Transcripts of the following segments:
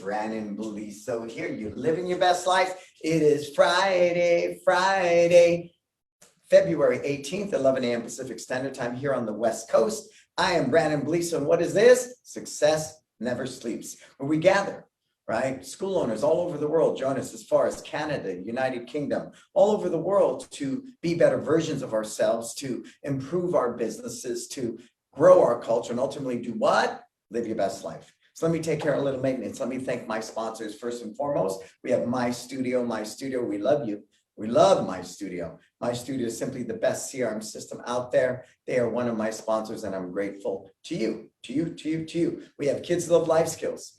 Brannon Beliso here. You're living your best life. It is Friday, February 18th, 11 a.m. Pacific Standard Time here on the West Coast. I am Brannon Beliso, and what is this? Success Never Sleeps, where we gather, right? School owners all over the world join us as far as Canada, United Kingdom, all over the world to be better versions of ourselves, to improve our businesses, to grow our culture, and ultimately do what? Live your best life. So let me take care of a little maintenance. Let me thank my sponsors first and foremost. We have My Studio. My Studio, we love you. We love My Studio. My Studio is simply the best CRM system out there. They are one of my sponsors, and I'm grateful to you. We have Kids Love Life Skills.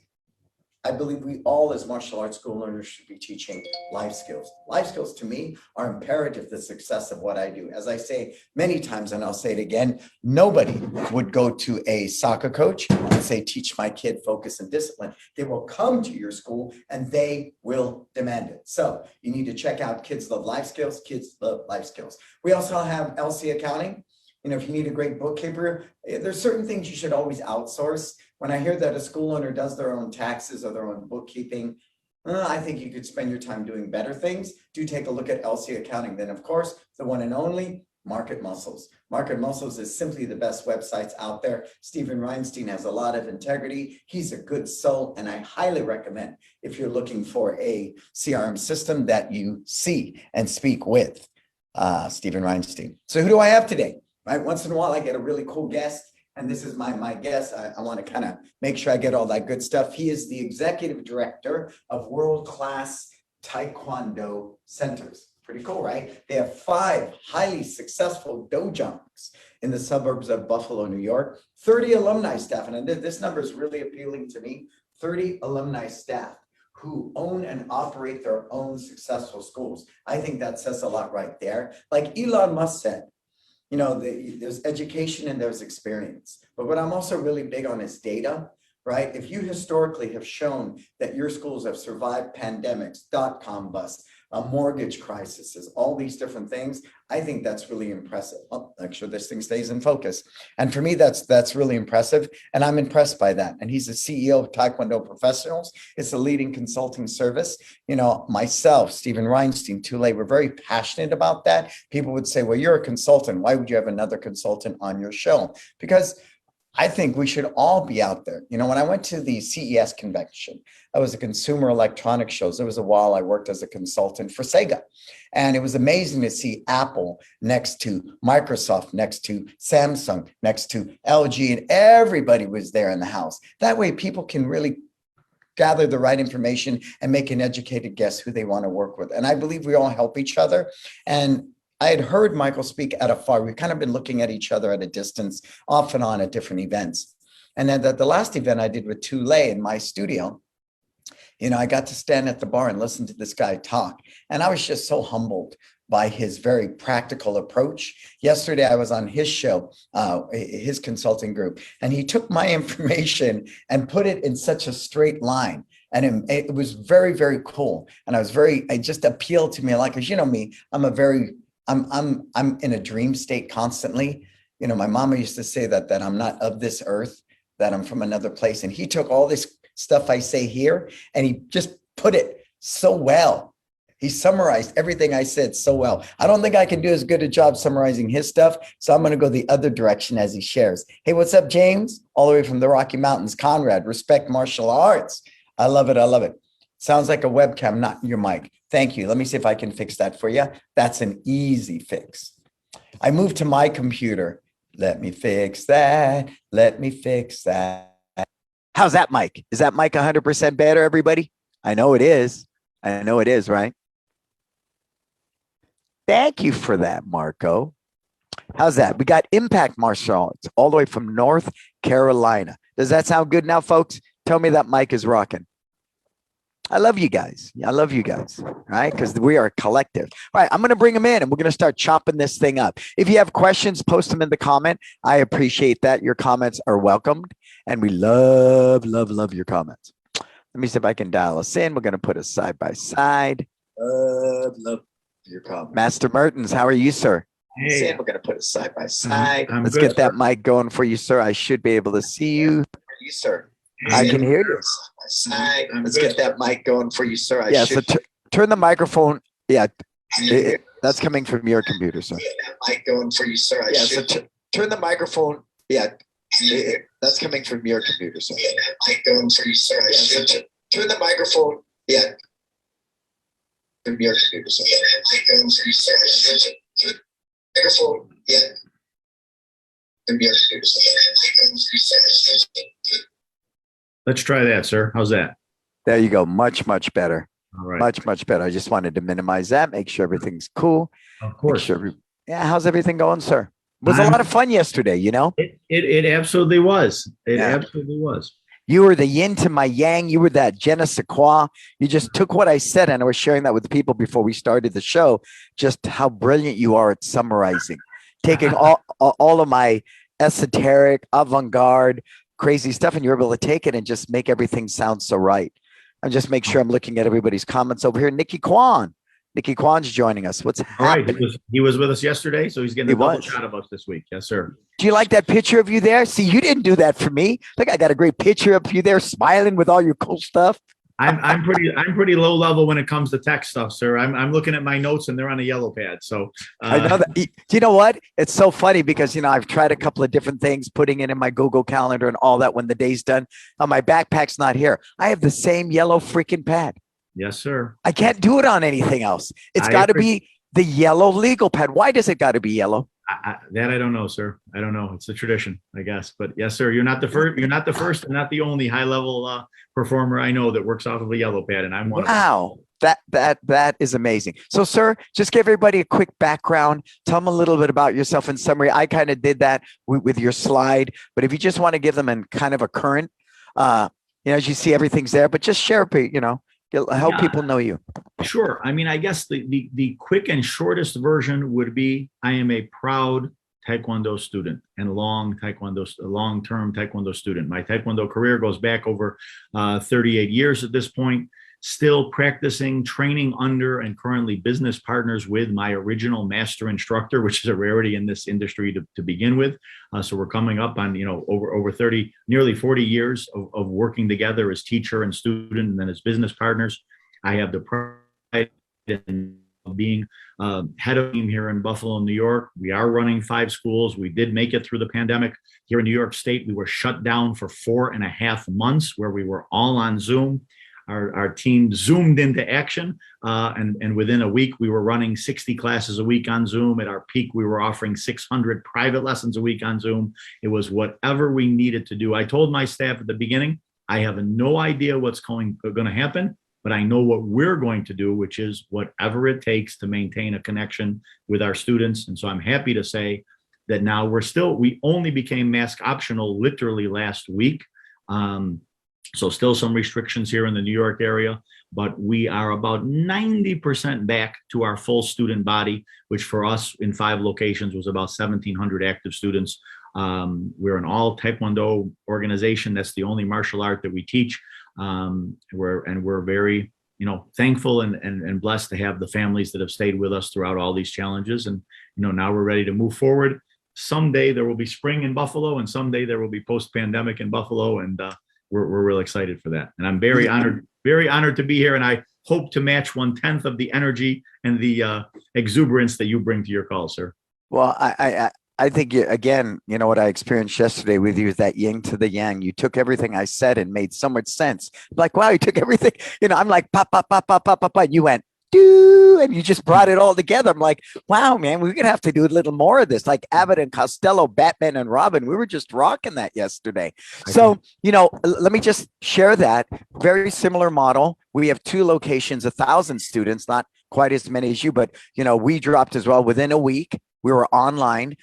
I believe we all as martial arts school learners should be teaching life skills. Life skills to me are imperative to the success of what I do. As I say many times, and I'll say it again, nobody would go to a soccer coach and say, teach my kid focus and discipline. They will come to your school and they will demand it. So you need to check out Kids Love Life Skills, Kids Love Life Skills. We also have LC Accounting. You know, if you need a great bookkeeper, there's certain things you should always outsource. When I hear that a school owner does their own taxes or their own bookkeeping, I think you could spend your time doing better things. Do take a look at LC Accounting. Then, of course, the one and only Market Muscles. Market Muscles is simply the best websites out there. Stephen Reinstein has a lot of integrity. He's a good soul, and I highly recommend if you're looking for a CRM system that you see and speak with Stephen Reinstein. So who do I have today? Right, once in a while I get a really cool guest, and this is my guest. I want to kind of make sure I get all that good stuff. He is the executive director of world-class Taekwondo centers. Pretty cool, right? They have 5 highly successful dojos in the suburbs of Buffalo, New York, 30 alumni staff, and this number is really appealing to me, 30 alumni staff who own and operate their own successful schools. I think that says a lot right there. Like Elon Musk said, you know, there's education and there's experience. But what I'm also really big on is data, right? If you historically have shown that your schools have survived pandemics, dot-com bust, mortgage crises, all these different things, I think that's really impressive. Oh, make sure this thing stays in focus. And for me, that's really impressive. And I'm impressed by that. And he's the CEO of Taekwondo Professionals. It's a leading consulting service. You know, myself, Stephen Reinstein, Tule, we're very passionate about that. People would say, well, you're a consultant. Why would you have another consultant on your show? Because I think we should all be out there. You know, when I went to the CES convention, I was a consumer electronics shows. There was a while I worked as a consultant for Sega. And it was amazing to see Apple next to Microsoft, next to Samsung, next to LG, and everybody was there in the house. That way people can really gather the right information and make an educated guess who they want to work with. And I believe we all help each other. And I had heard Michael speak at afar. We've kind of been looking at each other at a distance, off and on at different events. And then the last event I did with Tule in My Studio, you know, I got to stand at the bar and listen to this guy talk. And I was just so humbled by his very practical approach. Yesterday, I was on his show, his consulting group, and he took my information and put it in such a straight line. And it was very, very cool. And it just appealed to me, like, because you know me, I'm in a dream state constantly. You know, my mama used to say that I'm not of this earth, that I'm from another place. And he took all this stuff I say here and he just put it so well. He summarized everything I said so well. I don't think I can do as good a job summarizing his stuff. So I'm going to go the other direction as he shares. Hey, what's up, James? All the way from the Rocky Mountains. Conrad, respect martial arts. I love it. I love it. Sounds like a webcam, not your mic. Thank you. Let me see if I can fix that for you. That's an easy fix. I moved to my computer. Let me fix that. Let me fix that. How's that mic? Is that mic 100% better, everybody? I know it is. I know it is, right? Thank you for that, Marco. How's that? We got Impact Martial Arts all the way from North Carolina. Does that sound good now, folks? Tell me that mic is rocking. I love you guys. I love you guys, right? Because we are a collective. All right, I'm going to bring them in and we're going to start chopping this thing up. If you have questions, post them in the comment. I appreciate that. Your comments are welcomed and we love, love, love your comments. Let me see if I can dial us in. We're going to put us side by side. Love your comments. Master Mertens, how are you, sir? Hey. We're going to put us side by side. I'm Let's good. get that mic going for you, sir. I should be able to see you. You, sir. I can hear you. Let's get that mic going for you, sir. Yeah, so turn the microphone. Yeah, that's coming from your computer, sir. That mic going for you, sir. Yeah, so turn the microphone. Yeah, that's coming from your computer, sir. That mic going for you, sir. Yeah, so turn the microphone. Yeah, from your computer, sir. That mic going for you, sir. Microphone. Yeah. Let's try that, sir. How's that? There you go. Much, much better. All right. Much, much better. I just wanted to minimize that, make sure everything's cool. Of course. Yeah, how's everything going, sir? It was a lot of fun yesterday, you know? It absolutely was. It absolutely was. You were the yin to my yang. You were that je ne sais quoi. You just took what I said, and I was sharing that with the people before we started the show, just how brilliant you are at summarizing. Taking all of my esoteric, avant-garde, crazy stuff, and you're able to take it and just make everything sound so right. And just make sure I'm looking at everybody's comments over here. Nikki Kwan. Nikki Kwan's joining us. What's happening? All right. He was with us yesterday, so he's getting a double shot of us this week. Yes, sir. Do you like that picture of you there? See, you didn't do that for me. Look, I got a great picture of you there smiling with all your cool stuff. I'm pretty low level when it comes to tech stuff, sir. I'm looking at my notes and they're on a yellow pad. So I know that. Do you know what? It's so funny because I've tried a couple of different things, putting it in my Google Calendar and all that when the day's done. My backpack's not here. I have the same yellow freaking pad. Yes, sir. I can't do it on anything else. It's got to be the yellow legal pad. Why does it got to be yellow? That I don't know, sir. I don't know. It's a tradition, I guess. But yes, sir. You're not the first. You're not the first, and not the only high level performer I know that works off of a yellow pad, and I'm one. Wow, that is amazing. So, sir, just give everybody a quick background. Tell them a little bit about yourself in summary. I kind of did that with your slide, but if you just want to give them a kind of a current, as you see, everything's there. But just share, help people know you. Sure. I mean, I guess the quick and shortest version would be I am a proud Taekwondo student and long-term Taekwondo student. My Taekwondo career goes back over 38 years at this point, still practicing, training under, and currently business partners with my original master instructor, which is a rarity in this industry to begin with. So we're coming up on, over 30, nearly 40 years of working together as teacher and student and then as business partners. I have the pride in being head of team here in Buffalo, New York. We are running 5 schools. We did make it through the pandemic here in New York State. We were shut down for 4.5 months where we were all on Zoom. Our team zoomed into action, and within a week, we were running 60 classes a week on Zoom. At our peak, we were offering 600 private lessons a week on Zoom. It was whatever we needed to do. I told my staff at the beginning, I have no idea what's going to happen, but I know what we're going to do, which is whatever it takes to maintain a connection with our students. And so I'm happy to say that now we only became mask optional literally last week. So still some restrictions here in the New York area, but we are about 90% back to our full student body, which for us in 5 locations was about 1,700 active students. We're an all Taekwondo organization. That's the only martial art that we teach. We're very, thankful and blessed to have the families that have stayed with us throughout all these challenges. And, now we're ready to move forward. Someday there will be spring in Buffalo, and someday there will be post-pandemic in Buffalo. And, we're real excited for that. And I'm very honored to be here. And I hope to match 1/10 of the energy and the exuberance that you bring to your call, sir. Well, I think, again, what I experienced yesterday with you is that yin to the yang. You took everything I said and made so much sense. Like, wow, you took everything, I'm like, pop, pop, pop, pop, pop, pop, and you went, do, and you just brought it all together. I'm like, wow, man, we're going to have to do a little more of this. Like Abbott and Costello, Batman and Robin, we were just rocking that yesterday. So, let me just share that. Very similar model. We have 2 locations, 1,000 students, not quite as many as you, but, we dropped as well within a week. We were online.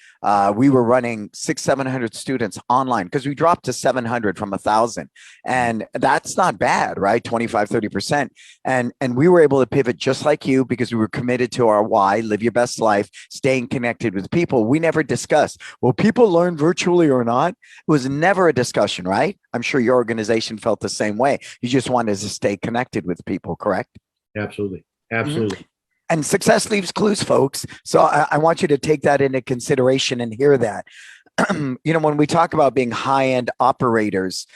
We were running 600-700 students online because we dropped to 700 from 1,000. And that's not bad, right? 25-30%. And we were able to pivot just like you because we were committed to our why, live your best life, staying connected with people. We never discussed, will people learn virtually or not? It was never a discussion, right? I'm sure your organization felt the same way. You just wanted to stay connected with people, correct? Absolutely. Absolutely. Mm-hmm. And success leaves clues, folks. So I want you to take that into consideration and hear that. When we talk about being high-end operators,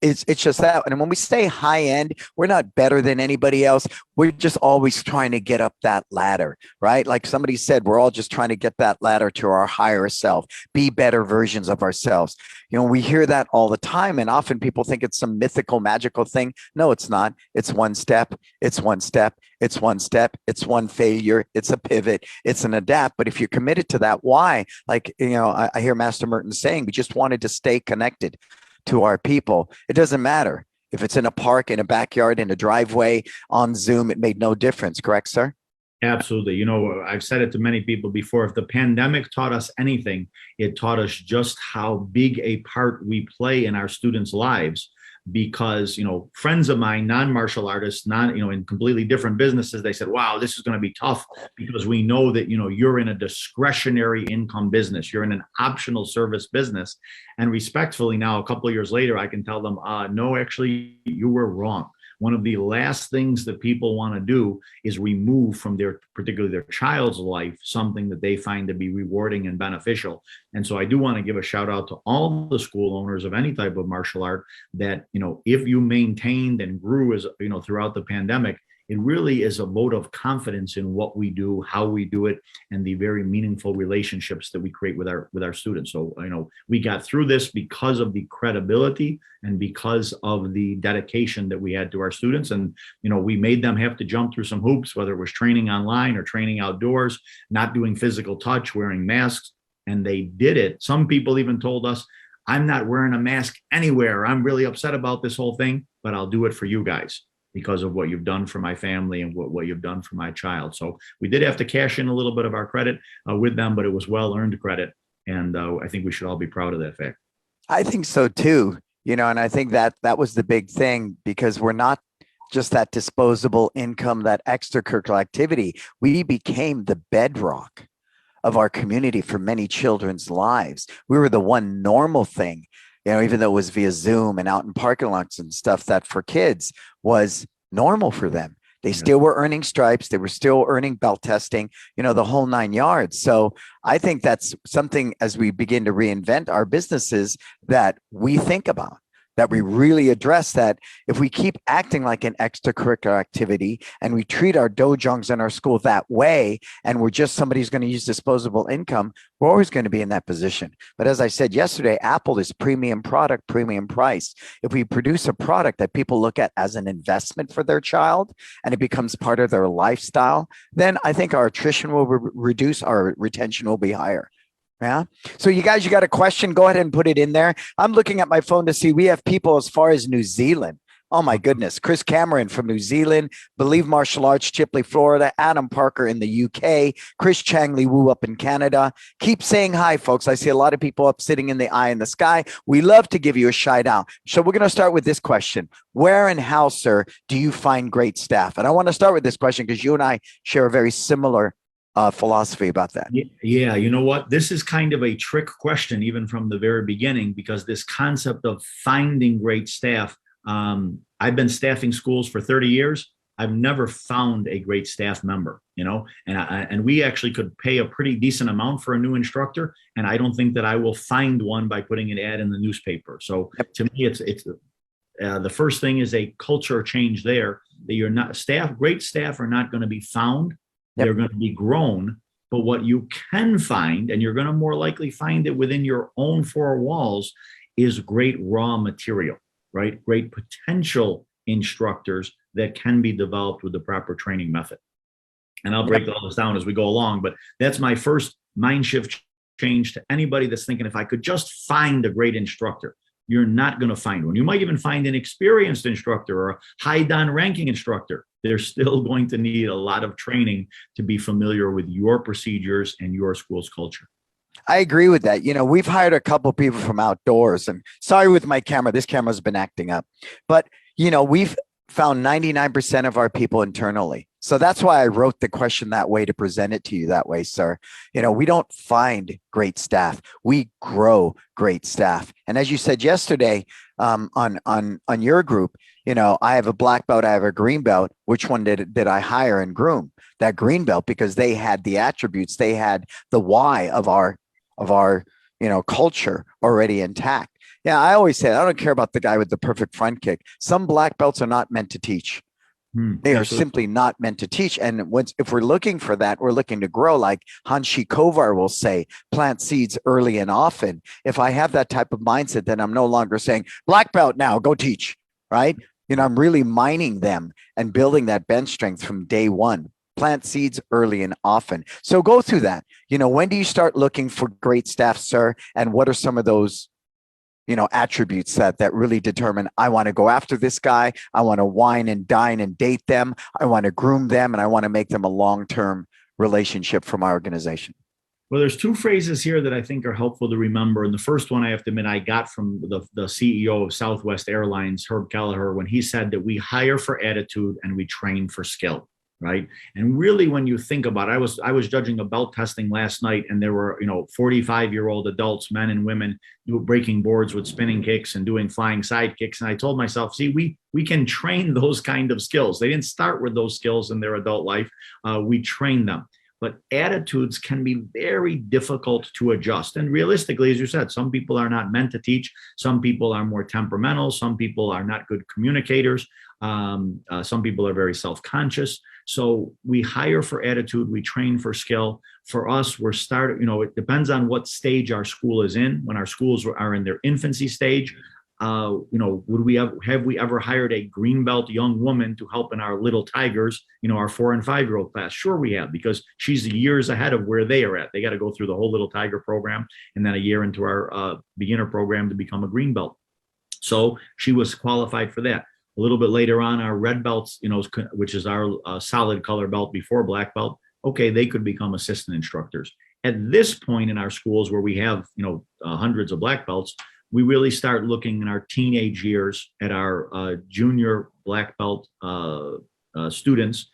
It's just that. And when we say high end, we're not better than anybody else. We're just always trying to get up that ladder, right? Like somebody said, we're all just trying to get that ladder to our higher self, be better versions of ourselves. We hear that all the time. And often people think it's some mythical, magical thing. No, it's not. It's one step. It's one step. It's one step. It's one failure. It's a pivot. It's an adapt. But if you're committed to that, why? Like, I hear Master Merton saying, we just wanted to stay connected to our people. It doesn't matter if it's in a park, in a backyard, in a driveway, on Zoom. It made no difference. Correct, sir? Absolutely. I've said it to many people before. If the pandemic taught us anything, it taught us just how big a part we play in our students' lives. Because, friends of mine, non-martial artists, in completely different businesses, they said, wow, this is going to be tough because we know that, you're in a discretionary income business. You're in an optional service business. And respectfully now, a couple of years later, I can tell them, no, actually, you were wrong. One of the last things that people want to do is remove from particularly their child's life, something that they find to be rewarding and beneficial. And so I do want to give a shout out to all the school owners of any type of martial art that, if you maintained and grew throughout the pandemic, it really is a vote of confidence in what we do, how we do it, and the very meaningful relationships that we create with our students. So, we got through this because of the credibility and because of the dedication that we had to our students. And, we made them have to jump through some hoops, whether it was training online or training outdoors, not doing physical touch, wearing masks, and they did it. Some people even told us, I'm not wearing a mask anywhere. I'm really upset about this whole thing, but I'll do it for you guys, because of what you've done for my family and what you've done for my child. So we did have to cash in a little bit of our credit with them, but it was well-earned credit. And I think we should all be proud of that fact. I think so too. And I think that was the big thing, because we're not just that disposable income, that extracurricular activity. We became the bedrock of our community for many children's lives. We were the one normal thing, even though it was via Zoom and out in parking lots and stuff, that for kids was normal for them. They still were earning stripes. They were still earning belt testing, the whole 9 yards. So I think that's something, as we begin to reinvent our businesses, that we think about, that we really address, that if we keep acting like an extracurricular activity and we treat our dojongs in our school that way, and we're just somebody who's going to use disposable income, we're always going to be in that position. But as I said yesterday, Apple is premium product, premium price. If we produce a product that people look at as an investment for their child and it becomes part of their lifestyle, then I think our attrition will reduce, our retention will be higher. Yeah. So you guys, you got a question? Go ahead and put it in there. I'm looking at my phone to see we have people as far as New Zealand. Oh my goodness. Chris Cameron from New Zealand, Believe Martial Arts, Chipley, Florida, Adam Parker in the UK, Chris Chang Li Wu up in Canada. Keep saying hi, folks. I see a lot of people up sitting in the eye in the sky. We love to give you a shout out. So we're going to start with this question. Where and how, sir, do you find great staff? And I want to start with this question because you and I share a very similar philosophy about that. Yeah, you know what? This is kind of a trick question, even from the very beginning, because this concept of finding great staff, I've been staffing schools for 30 years. I've never found a great staff member, and we actually could pay a pretty decent amount for a new instructor. And I don't think that I will find one by putting an ad in the newspaper. So to me, it's the first thing is a culture change there, that you're not great staff are not going to be found. They're going to be grown, but what you can find, and you're going to more likely find it within your own four walls, is great raw material, right? Great potential instructors that can be developed with the proper training method. And I'll break all this down as we go along, but that's my first mind shift change to anybody that's thinking, if I could just find a great instructor. You're not going to find one. You might even find an experienced instructor or a high Dan ranking instructor. They're still going to need a lot of training to be familiar with your procedures and your school's culture. I agree with that. We've hired a couple of people from outdoors, and sorry with my camera, this camera's been acting up, but we've found 99% of our people internally. So that's why I wrote the question that way, to present it to you that way, sir. We don't find great staff. We grow great staff. And as you said yesterday, on your group, I have a black belt, I have a green belt. Which one did I hire and groom? That green belt, because they had the attributes, they had the why of our culture already intact. Yeah, I always say I don't care about the guy with the perfect front kick. Some black belts are not meant to teach. They are Absolutely. simply not meant to teach. And if we're looking for that, we're looking to grow, like Hanshi Kovar will say, plant seeds early and often. If I have that type of mindset, then I'm no longer saying, black belt now, go teach, right? I'm really mining them and building that bench strength from day one. Plant seeds early and often. So go through that. When do you start looking for great staff, sir? And what are some of those attributes that really determine I want to go after this guy. I want to wine and dine and date them. I want to groom them, and I want to make them a long-term relationship for my organization. Well, there's two phrases here that I think are helpful to remember. And the first one, I have to admit, I got from the CEO of Southwest Airlines, Herb Kelleher, when he said that we hire for attitude and we train for skill. Right. And really, when you think about it, I was judging a belt testing last night, and there were, 45-year-old adults, men and women, breaking boards with spinning kicks and doing flying side kicks. And I told myself, see, we can train those kind of skills. They didn't start with those skills in their adult life. We train them. But attitudes can be very difficult to adjust. And realistically, as you said, some people are not meant to teach. Some people are more temperamental. Some people are not good communicators. Some people are very self-conscious. So we hire for attitude, we train for skill. For us, we're starting, it depends on what stage our school is in. When our schools are in their infancy stage, have we ever hired a green belt young woman to help in our little tigers, our 4 and 5-year-old class? Sure, we have, because she's years ahead of where they are at. They got to go through the whole little tiger program and then a year into our beginner program to become a green belt. So she was qualified for that. A little bit later on, our red belts, which is our solid color belt before black belt, okay, they could become assistant instructors. At this point in our schools where we have, hundreds of black belts, we really start looking in our teenage years at our junior black belt students.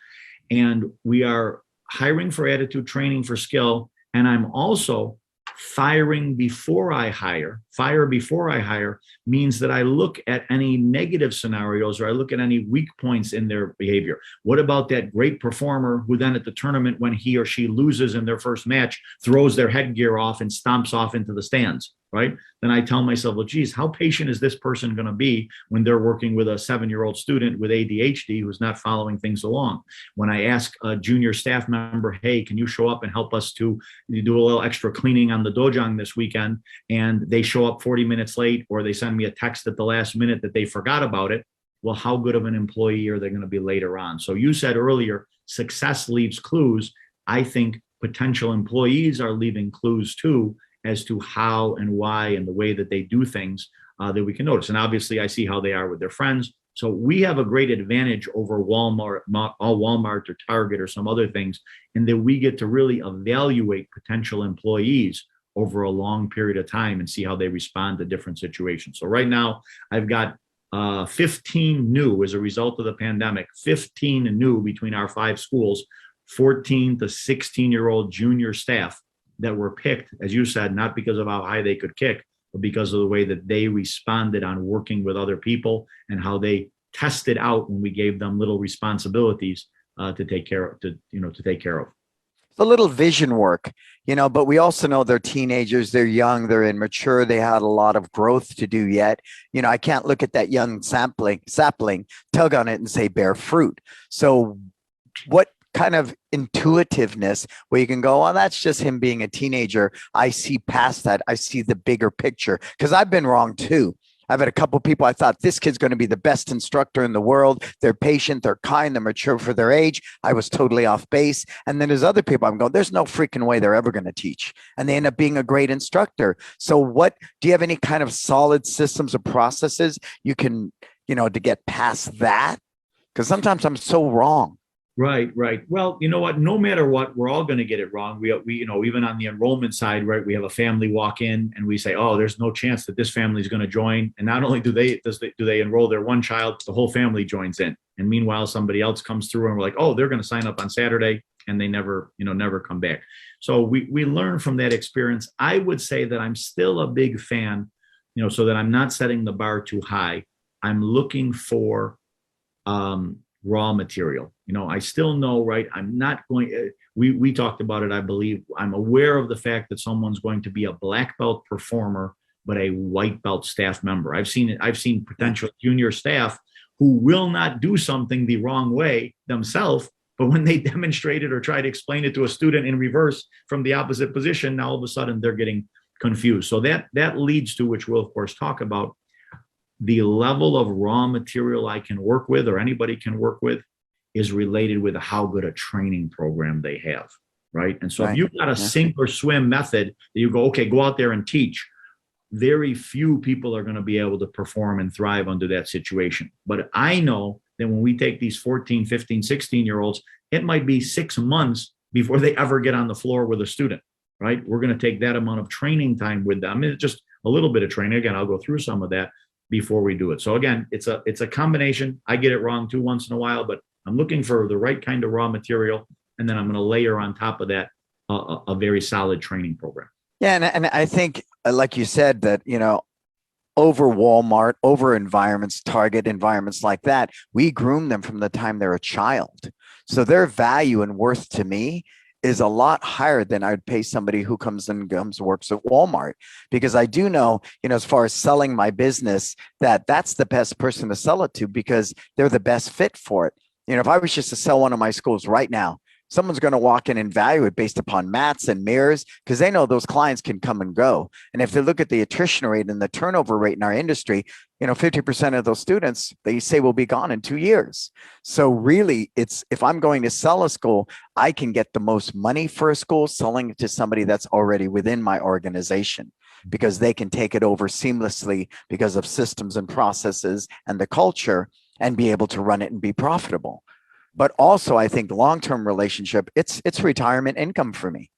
And we are hiring for attitude, training for skill. And I'm also firing before I hire. Fire before I hire means that I look at any negative scenarios, or I look at any weak points in their behavior. What about that great performer who then at the tournament, when he or she loses in their first match, throws their headgear off and stomps off into the stands, right? Then I tell myself, well, geez, how patient is this person going to be when they're working with a 7-year-old student with ADHD who's not following things along? When I ask a junior staff member, hey, can you show up and help us to do a little extra cleaning on the dojang this weekend? And they show up 40 minutes late, or they send me a text at the last minute that they forgot about it. Well, how good of an employee are they going to be later on? So you said earlier, success leaves clues. I think potential employees are leaving clues too, as to how and why and the way that they do things that we can notice. And obviously I see how they are with their friends. So we have a great advantage over Walmart or Target or some other things, in that we get to really evaluate potential employees over a long period of time and see how they respond to different situations. So right now I've got 15 new as a result of the pandemic, 15 new between our 5 schools, 14 to 16-year-old junior staff that were picked, as you said, not because of how high they could kick, but because of the way that they responded on working with other people and how they tested out when we gave them little responsibilities to take care of. It's a little vision work, but we also know they're teenagers, they're young, they're immature, they had a lot of growth to do yet. I can't look at that young sapling, tug on it and say bear fruit. So what kind of intuitiveness where you can go, oh, that's just him being a teenager. I see past that. I see the bigger picture, because I've been wrong too. I've had a couple of people, I thought this kid's going to be the best instructor in the world. They're patient, they're kind, they're mature for their age. I was totally off base. And then there's other people I'm going, there's no freaking way they're ever going to teach. And they end up being a great instructor. So do you have any kind of solid systems or processes you can, to get past that? Because sometimes I'm so wrong. Right. Well, you know what? No matter what, we're all going to get it wrong. We even on the enrollment side, right? We have a family walk in and we say, oh, there's no chance that this family is going to join. And not only do they enroll their one child, the whole family joins in. And meanwhile, somebody else comes through and we're like, oh, they're going to sign up on Saturday, and they never come back. So we learn from that experience. I would say that I'm still a big fan, so that I'm not setting the bar too high. I'm looking for raw material. I still know, right? I'm not going, we talked about it, I believe. I'm aware of the fact that someone's going to be a black belt performer but a white belt staff member. I've seen potential junior staff who will not do something the wrong way themselves, but when they demonstrate it or try to explain it to a student in reverse from the opposite position, now all of a sudden they're getting confused. So that leads to, which we'll of course talk about, the level of raw material I can work with or anybody can work with is related with how good a training program they have, right? And so if you've got a sink or swim method that you go, okay, go out there and teach, very few people are going to be able to perform and thrive under that situation. But I know that when we take these 14, 15, 16-year-olds, it might be 6 months before they ever get on the floor with a student, right? We're going to take that amount of training time with them. It's just a little bit of training. Again, I'll go through some of that before we do it. So again, it's a combination. I get it wrong too once in a while, but I'm looking for the right kind of raw material. And then I'm going to layer on top of that a very solid training program. Yeah. And I think, like you said, that, over Walmart, over environments, Target environments like that, we groom them from the time they're a child. So their value and worth to me is a lot higher than I'd pay somebody who comes works at Walmart, because I do know, as far as selling my business, that's the best person to sell it to because they're the best fit for it. If I was just to sell one of my schools right now, someone's going to walk in and value it based upon mats and mirrors because they know those clients can come and go. And if they look at the attrition rate and the turnover rate in our industry, 50% of those students, they say will be gone in 2 years. So really, if I'm going to sell a school, I can get the most money for a school selling it to somebody that's already within my organization because they can take it over seamlessly because of systems and processes and the culture and be able to run it and be profitable. But also, I think long-term relationship, it's retirement income for me,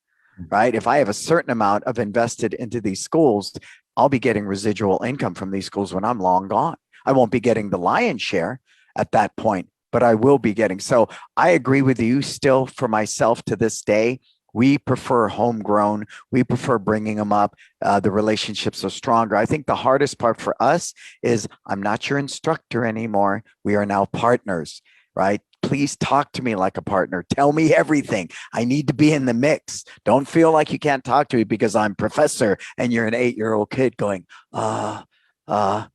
right? If I have a certain amount of invested into these schools, I'll be getting residual income from these schools when I'm long gone. I won't be getting the lion's share at that point, but I will be getting. So I agree with you still. For myself to this day, we prefer homegrown. We prefer bringing them up. The relationships are stronger. I think the hardest part for us is I'm not your instructor anymore. We are now partners, right? Please talk to me like a partner. Tell me everything. I need to be in the mix. Don't feel like you can't talk to me because I'm professor and you're an 8-year-old kid going, right?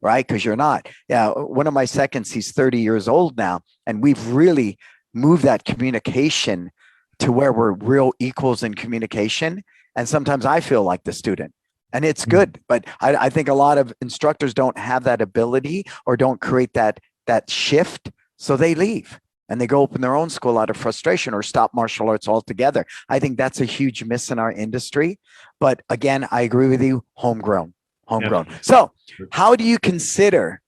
Because you're not. Yeah. One of my seconds, he's 30 years old now. And we've really moved that communication to where we're real equals in communication. And sometimes I feel like the student. And it's good. But I think a lot of instructors don't have that ability or don't create that shift. So they leave. And they go open their own school out of frustration or stop martial arts altogether. I think that's a huge miss in our industry. But again, I agree with you, homegrown. Yeah. So how do you consider,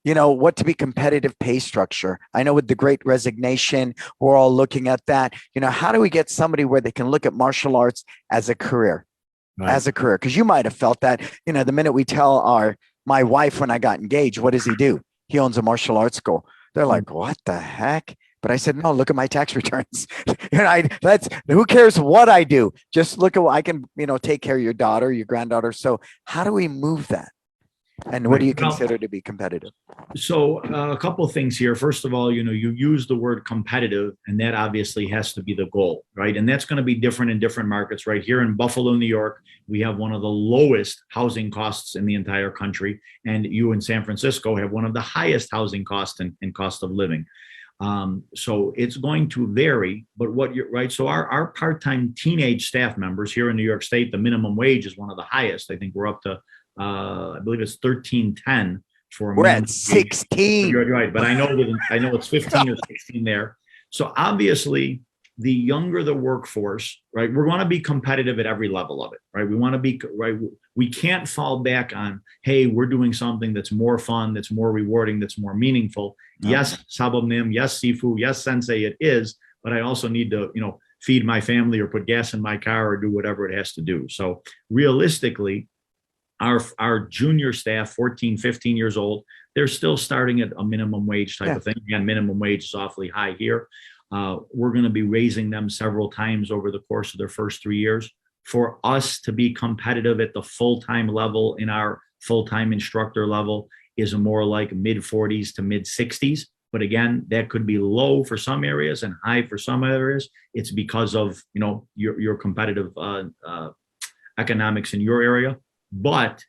what to be competitive pay structure? I know with the Great Resignation, we're all looking at that. How do we get somebody where they can look at martial arts as a career? Right. As a career? Because you might have felt that, the minute we tell my wife when I got engaged, what does he do? He owns a martial arts school. They're like, what the heck? But I said, no, look at my tax returns. Who cares what I do? Just look at what I can, take care of your daughter, your granddaughter. So how do we move that? And what do you consider to be competitive? So a couple of things here. First of all, you use the word competitive, and that obviously has to be the goal, right? And that's going to be different in different markets. Right here in Buffalo, New York, we have one of the lowest housing costs in the entire country. And you in San Francisco have one of the highest housing costs and cost of living. So it's going to vary, but right. So our part-time teenage staff members here in New York State, the minimum wage is one of the highest. I think we're up to, I believe it's $13.10 for. We're at 16. You're right, but I know it's 15 or 16 there. So obviously, the younger the workforce, right, we're going to be competitive at every level of it, right? We want to be right. We can't fall back on, hey, we're doing something that's more fun, that's more rewarding, that's more meaningful. No. Yes, sabomnim, yes, sifu, yes, sensei, it is, but I also need to, feed my family or put gas in my car or do whatever it has to do. So realistically, our junior staff, 14, 15 years old, they're still starting at a minimum wage type of thing. Again, minimum wage is awfully high here. We're going to be raising them several times over the course of their first 3 years. For us to be competitive at the full-time level in our full-time instructor level is more like mid 40s to mid 60s. But again, that could be low for some areas and high for some areas. It's because of, your competitive economics in your area. But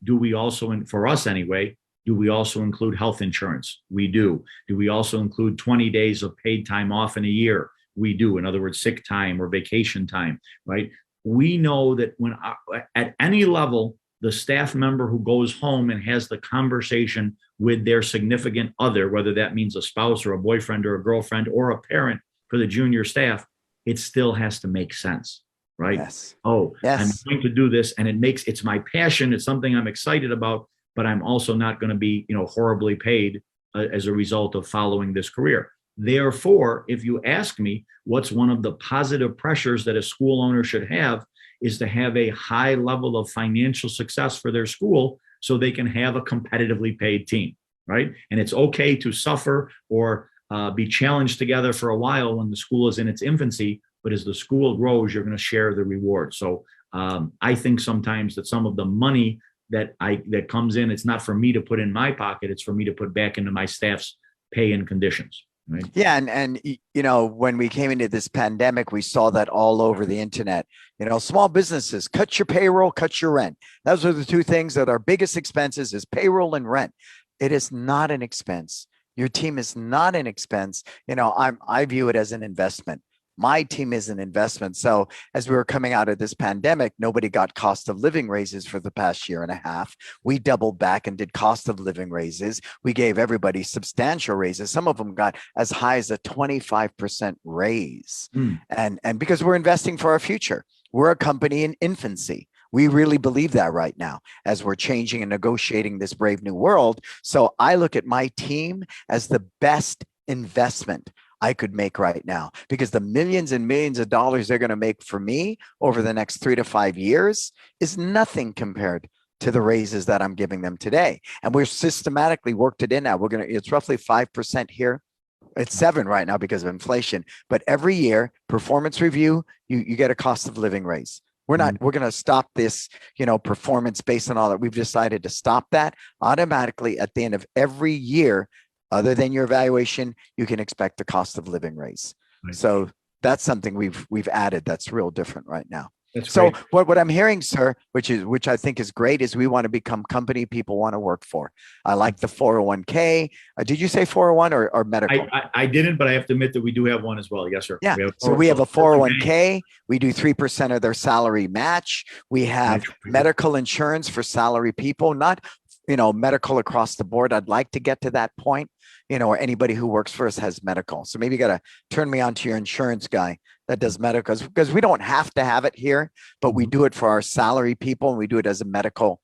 do we also, and for us anyway, do we also include health insurance? We do. Do we also include 20 days of paid time off in a year? We do. In other words, sick time or vacation time, right? We know that when at any level, the staff member who goes home and has the conversation with their significant other, whether that means a spouse or a boyfriend or a girlfriend or a parent for the junior staff, it still has to make sense, right? Yes. Oh, Yes. I'm going to do this, and it's my passion. It's something I'm excited about, but I'm also not going to be, horribly paid as a result of following this career. Therefore, if you ask me, what's one of the positive pressures that a school owner should have is to have a high level of financial success for their school so they can have a competitively paid team, right? And it's okay to suffer or be challenged together for a while when the school is in its infancy, but as the school grows, you're going to share the reward. So I think sometimes that some of the money that comes in, it's not for me to put in my pocket, it's for me to put back into my staff's pay and conditions. Right. Yeah. And, when we came into this pandemic, we saw that all over the internet, small businesses, cut your payroll, cut your rent. Those are the two things that are biggest expenses is payroll and rent. It is not an expense. Your team is not an expense. I view it as an investment. My team is an investment. So as we were coming out of this pandemic, nobody got cost of living raises for the past year and a half. We doubled back and did cost of living raises. We gave everybody substantial raises. Some of them got as high as a 25% raise. And because we're investing for our future, we're a company in infancy. We really believe that right now as we're changing and negotiating this brave new world. So I look at my team as the best investment I could make right now, because the millions and millions of dollars they're going to make for me over the next 3 to 5 years is nothing compared to the raises that I'm giving them today. And we're systematically worked it in now. It's roughly 5% here. It's 7 right now because of inflation, but every year performance review, you get a cost of living raise. We're going to stop this, performance based on all that. We've decided to stop that automatically at the end of every year. Other than your evaluation, you can expect a cost of living raise. Right. So that's something we've added that's real different right now. That's so great. what I'm hearing, sir, which I think is great, is we want to become company people want to work for. I like the 401k. Did you say 401 or medical? I didn't, but I have to admit that we do have one as well. Yes, sir. Yeah. We have a 401k. We do 3% of their salary match. We have medical insurance for salary people, not medical across the board. I'd like to get to that point, or anybody who works for us has medical. So maybe you got to turn me on to your insurance guy that does medical, because we don't have to have it here, but we do it for our salary people, and we do it as a medical,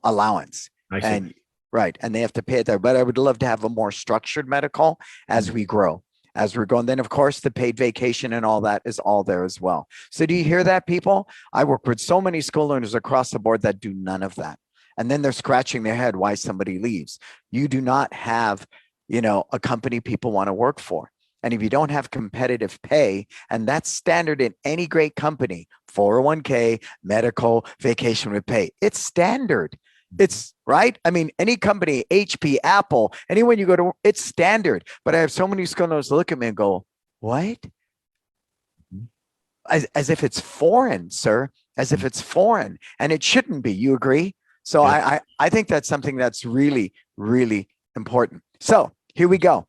allowance. And right. And they have to pay it there. But I would love to have a more structured medical as we grow. As we're going, then of course the paid vacation and all that is all there as well. So do you hear that, people? I work with so many school owners across the board that do none of that. And then they're scratching their head why somebody leaves. You do not have, a company people want to work for. And if you don't have competitive pay, and that's standard in any great company, 401k, medical, vacation with pay, it's standard. It's right. I mean, any company, HP, Apple, anyone you go to, it's standard. But I have so many school owners look at me and go, what? As if it's foreign, sir, as if it's foreign. And it shouldn't be. You agree? So I think that's something that's really, really important. So here we go.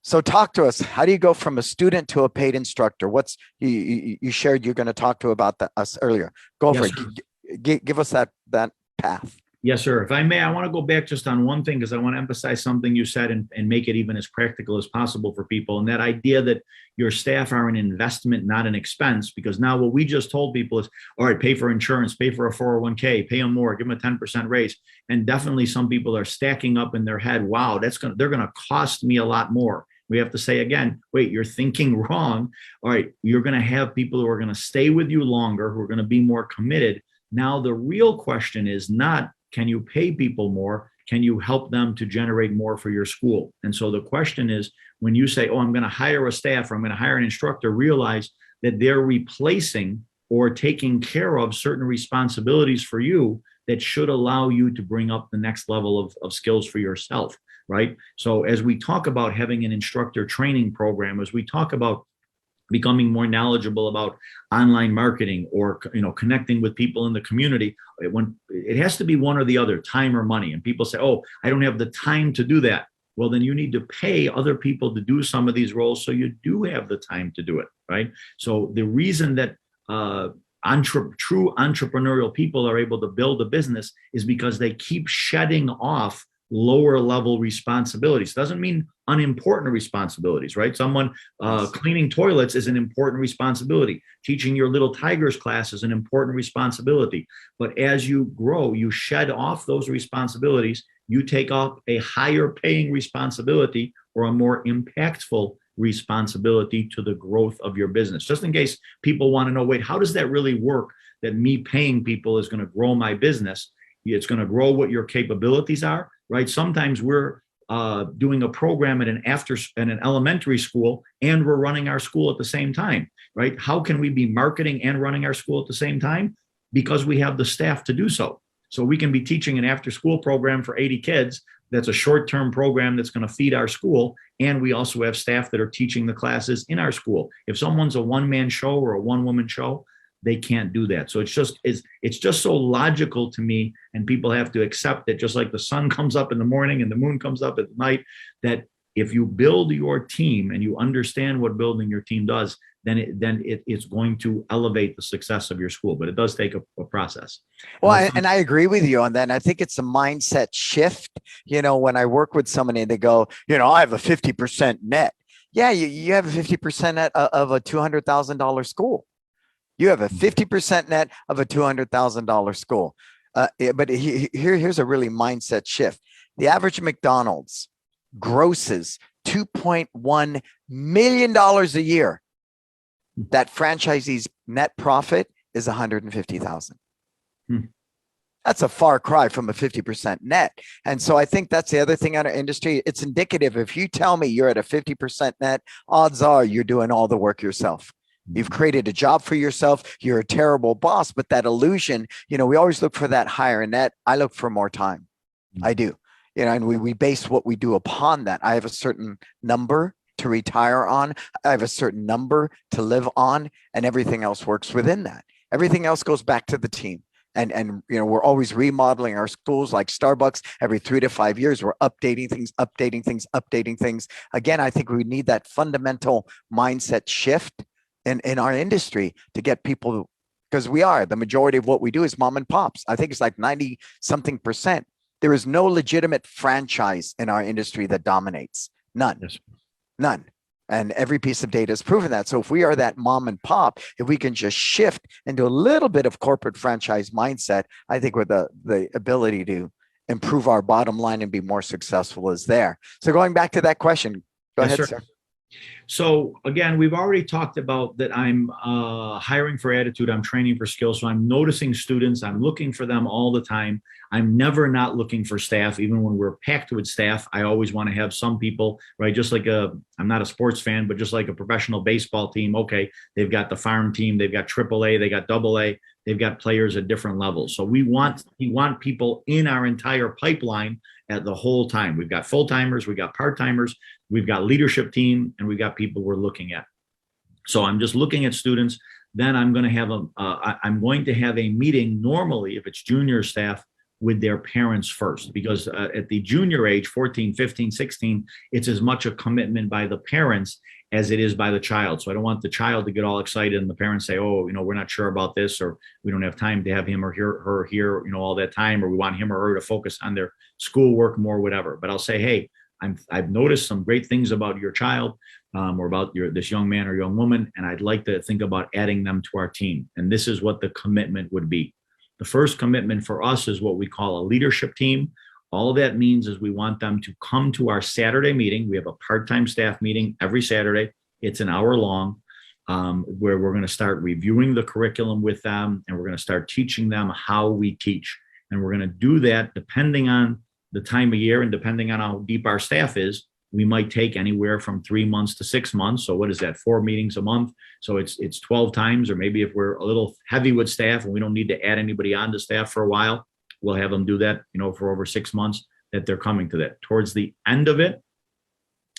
So talk to us. How do you go from a student to a paid instructor? What's you shared you're going to talk to about us earlier. Go for it. Give us that path. Yes, sir. If I may, I want to go back just on one thing, because I want to emphasize something you said and make it even as practical as possible for people. And that idea that your staff are an investment, not an expense, because now what we just told people is, all right, pay for insurance, pay for a 401k, pay them more, give them a 10% raise. And definitely some people are stacking up in their head, wow, they're going to cost me a lot more. We have to say again, wait, you're thinking wrong. All right, you're going to have people who are going to stay with you longer, who are going to be more committed. Now, the real question is not, can you pay people more? Can you help them to generate more for your school? And so the question is, when you say, oh, I'm going to hire a staff or I'm going to hire an instructor, realize that they're replacing or taking care of certain responsibilities for you that should allow you to bring up the next level of skills for yourself, right? So as we talk about having an instructor training program, as we talk about becoming more knowledgeable about online marketing or connecting with people in the community, when it has to be one or the other, time or money. And people say, oh, I don't have the time to do that. Well, then you need to pay other people to do some of these roles so you do have the time to do it, right? So the reason that true entrepreneurial people are able to build a business is because they keep shedding off lower level responsibilities. Doesn't mean unimportant responsibilities, right? Someone cleaning toilets is an important responsibility. Teaching your little tigers class is an important responsibility. But as you grow, you shed off those responsibilities. You take up a higher paying responsibility or a more impactful responsibility to the growth of your business. Just in case people want to know, wait, how does that really work? That me paying people is going to grow my business. It's going to grow what your capabilities are, right? Sometimes we're doing a program at an elementary school, and we're running our school at the same time, right? How can we be marketing and running our school at the same time? Because we have the staff to do so. So we can be teaching an after-school program for 80 kids. That's a short-term program that's going to feed our school. And we also have staff that are teaching the classes in our school. If someone's a one-man show or a one-woman show, they can't do that. So it's just so logical to me, and people have to accept that, just like the sun comes up in the morning and the moon comes up at night, that if you build your team and you understand what building your team does, then it's going to elevate the success of your school. But it does take a process. Well, and I agree with you on that. And I think it's a mindset shift. You know, when I work with somebody and they go, you know, I have a 50% net. Yeah, you have a 50% net of a $200,000 school. You have a 50% net of a $200,000 school. But here's a really mindset shift. The average McDonald's grosses $2.1 million a year. That franchisee's net profit is $150,000. That's a far cry from a 50% net. And so I think that's the other thing in our industry. It's indicative. If you tell me you're at a 50% net, odds are you're doing all the work yourself. You've created a job for yourself. You're a terrible boss, but that illusion, you know, we always look for that higher net. I look for more time. I do, you know, and we base what we do upon that. I have a certain number to retire on. I have a certain number to live on, and everything else works within that. Everything else goes back to the team. And you know, we're always remodeling our schools, like Starbucks. Every 3 to 5 years, we're updating things. Again, I think we need that fundamental mindset shift in our industry to get people, because the majority of what we do is mom and pops. I think it's like 90-something%. There is no legitimate franchise in our industry that dominates. None. Yes. None. And every piece of data has proven that. So if we are that mom and pop, if we can just shift into a little bit of corporate franchise mindset, I think with the ability to improve our bottom line and be more successful is there. So going back to that question, go ahead, sir. So again, we've already talked about that I'm hiring for attitude, I'm training for skills. So I'm noticing students, I'm looking for them all the time. I'm never not looking for staff. Even when we're packed with staff, I always want to have some people, right? Just like I'm not a sports fan, but just like a professional baseball team. Okay, they've got the farm team, they've got AAA, they got AA, they've got players at different levels. So we want people in our entire pipeline at the whole time. We've got full-timers, we've got part-timers, we've got leadership team, and we've got people we're looking at. So I'm just looking at students. Then I'm going to have a meeting normally, if it's junior staff, with their parents first, because at the junior age, 14, 15, 16, it's as much a commitment by the parents as it is by the child. So I don't want the child to get all excited and the parents say, oh, you know, we're not sure about this, or we don't have time to have him or her here, you know, all that time, or we want him or her to focus on their schoolwork more, whatever. But I'll say, hey, I've noticed some great things about your child, or about this young man or young woman, and I'd like to think about adding them to our team. And this is what the commitment would be. The first commitment for us is what we call a leadership team. All that means is we want them to come to our Saturday meeting. We have a part-time staff meeting every Saturday. It's an hour long, where we're going to start reviewing the curriculum with them, and we're going to start teaching them how we teach. And we're going to do that depending on the time of year and depending on how deep our staff is. We might take anywhere from 3 months to 6 months. So what is that? 4 meetings a month. So it's 12 times, or maybe if we're a little heavy with staff and we don't need to add anybody on to staff for a while, we'll have them do that, you know, for over 6 months that they're coming to that. Towards the end of it,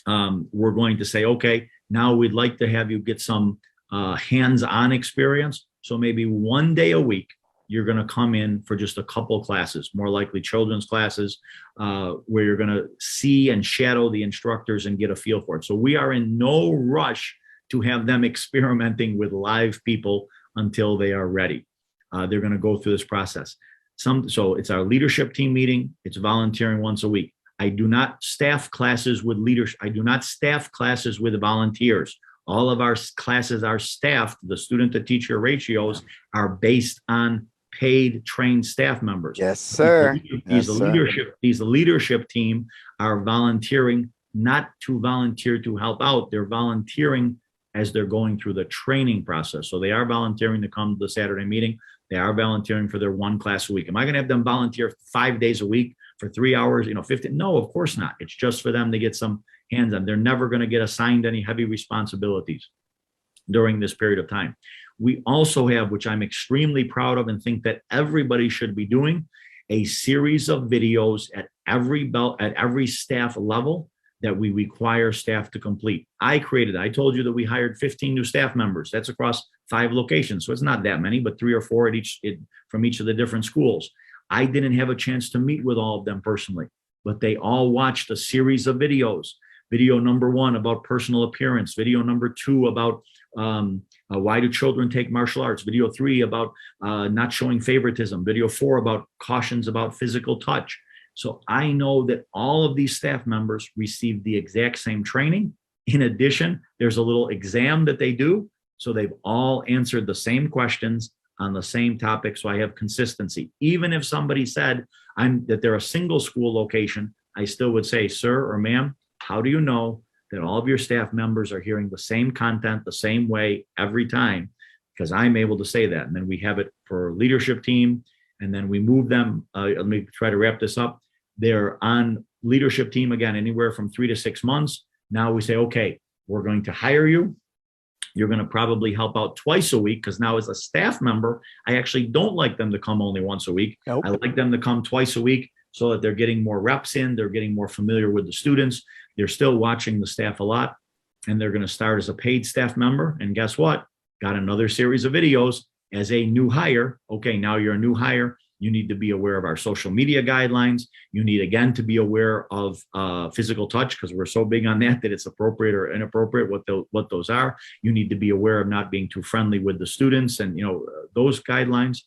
we're going to say, okay, now we'd like to have you get some hands-on experience. So maybe 1 day a week, you're going to come in for just a couple classes, more likely children's classes, where you're going to see and shadow the instructors and get a feel for it. So we are in no rush to have them experimenting with live people until they are ready. They're going to go through this process. So it's our leadership team meeting. It's volunteering once a week. I do not staff classes with leaders. I do not staff classes with volunteers. All of our classes are staffed. The student to teacher ratios are based on paid trained staff members. Yes, sir. These leadership team are volunteering, not to volunteer to help out. They're volunteering as they're going through the training process. So they are volunteering to come to the Saturday meeting. They are volunteering for their one class a week. Am I going to have them volunteer 5 days a week for 3 hours, 15? No, of course not. It's just for them to get some hands on. They're never going to get assigned any heavy responsibilities during this period of time. We also have, which I'm extremely proud of and think that everybody should be doing, a series of videos at every staff level that we require staff to complete. I told you that we hired 15 new staff members. That's across 5 locations. So it's not that many, but 3 or 4 from each of the different schools. I didn't have a chance to meet with all of them personally, but they all watched a series of videos. Video number 1 about personal appearance. Video number 2 about why do children take martial arts. Video 3 about not showing favoritism. Video 4 about cautions about physical touch. So I know that all of these staff members received the exact same training. In addition, there's a little exam that they do. So they've all answered the same questions on the same topic. So I have consistency. Even if somebody said that they're a single school location, I still would say, sir or ma'am, how do you know that all of your staff members are hearing the same content the same way every time? Because I'm able to say that. And then we have it for leadership team. And then we move them. Let me try to wrap this up. They're on leadership team again, anywhere from 3 to 6 months. Now we say, okay, we're going to hire you. You're going to probably help out twice a week, because now as a staff member, I actually don't like them to come only once a week. Nope. I like them to come twice a week so that they're getting more reps in. They're getting more familiar with the students. They're still watching the staff a lot, and they're going to start as a paid staff member. And guess what? Got another series of videos as a new hire. Okay, now you're a new hire. You need to be aware of our social media guidelines. You need, again, to be aware of physical touch, because we're so big on that it's appropriate or inappropriate, what those are. You need to be aware of not being too friendly with the students and, those guidelines.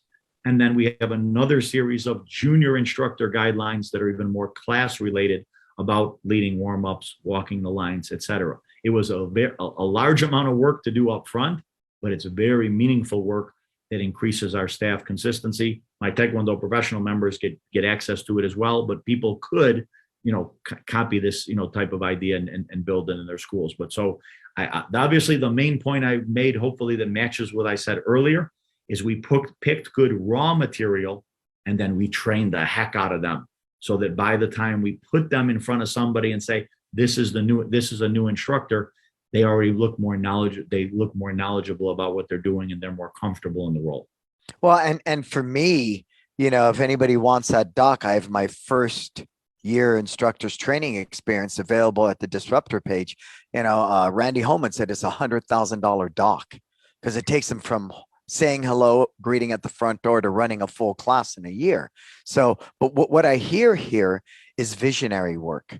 And then we have another series of junior instructor guidelines that are even more class related about leading warm-ups, walking the lines, etc. It was a large amount of work to do up front, but it's a very meaningful work that increases our staff consistency. My Taekwondo professional members get access to it as well, but people could, copy this, type of idea and build it in their schools. But so obviously the main point I made, hopefully that matches what I said earlier, is we picked good raw material, and then we trained the heck out of them, so that by the time we put them in front of somebody and say, this is a new instructor, they already look more knowledgeable about what they're doing, and they're more comfortable in the role. Well, and for me, if anybody wants that doc, I have my first year instructors training experience available at the Disruptor page. Randy Holman said it's $100,000 doc, because it takes them from saying hello, greeting at the front door, to running a full class in a year. So, but what I hear here is visionary work.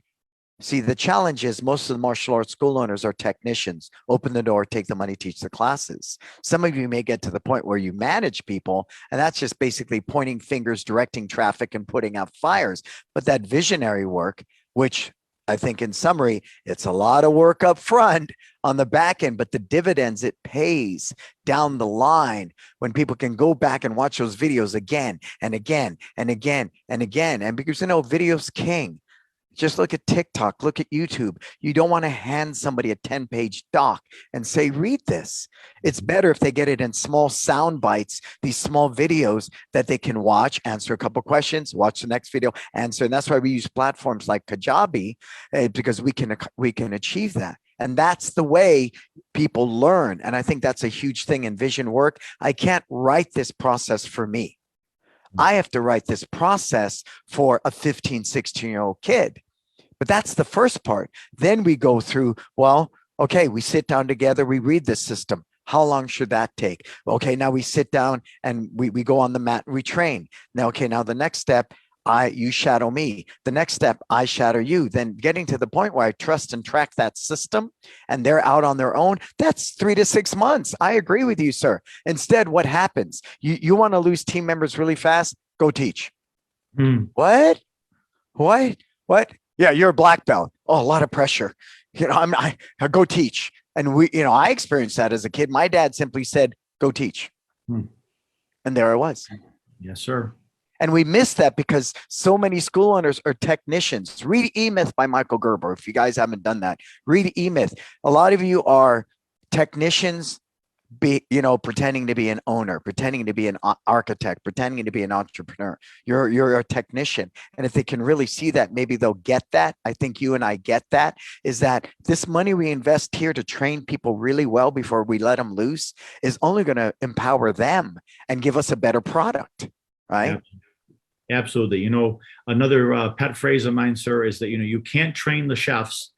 See, the challenge is most of the martial arts school owners are technicians. Open the door, take the money, teach the classes. Some of you may get to the point where you manage people, and that's just basically pointing fingers, directing traffic, and putting out fires. But that visionary work, which I think in summary, it's a lot of work up front on the back end, but the dividends it pays down the line when people can go back and watch those videos again and again and again and again. And because, video's king. Just look at TikTok, look at YouTube. You don't want to hand somebody a 10-page doc and say, read this. It's better if they get it in small sound bites, these small videos that they can watch, answer a couple questions, watch the next video, answer. And that's why we use platforms like Kajabi, because we can achieve that. And that's the way people learn. And I think that's a huge thing in vision work. I can't write this process for me. I have to write this process for a 15, 16-year-old kid. But that's the first part. Then we go through, we sit down together, we read this system. How long should that take? Okay, now we sit down and we go on the mat and we train. Now, okay, now the next step, you shadow me. The next step, I shadow you. Then getting to the point where I trust and track that system and they're out on their own, that's 3 to 6 months. I agree with you, sir. Instead, what happens? You want to lose team members really fast? Go teach. What? What? Yeah, you're a black belt. Oh, a lot of pressure. I go teach. And I experienced that as a kid. My dad simply said, go teach. And there I was. Yes, sir. And we miss that because so many school owners are technicians. Read E-Myth by Michael Gerber. If you guys haven't done that, read E-Myth. A lot of you are technicians, pretending to be an owner, pretending to be an architect, pretending to be an entrepreneur. You're a technician. And if they can really see that, maybe they'll get that. I think you and I get that, is that this money we invest here to train people really well before we let them loose is only going to empower them and give us a better product, right? Yeah. Absolutely. Another pet phrase of mine, sir, is that, you can't train the chefs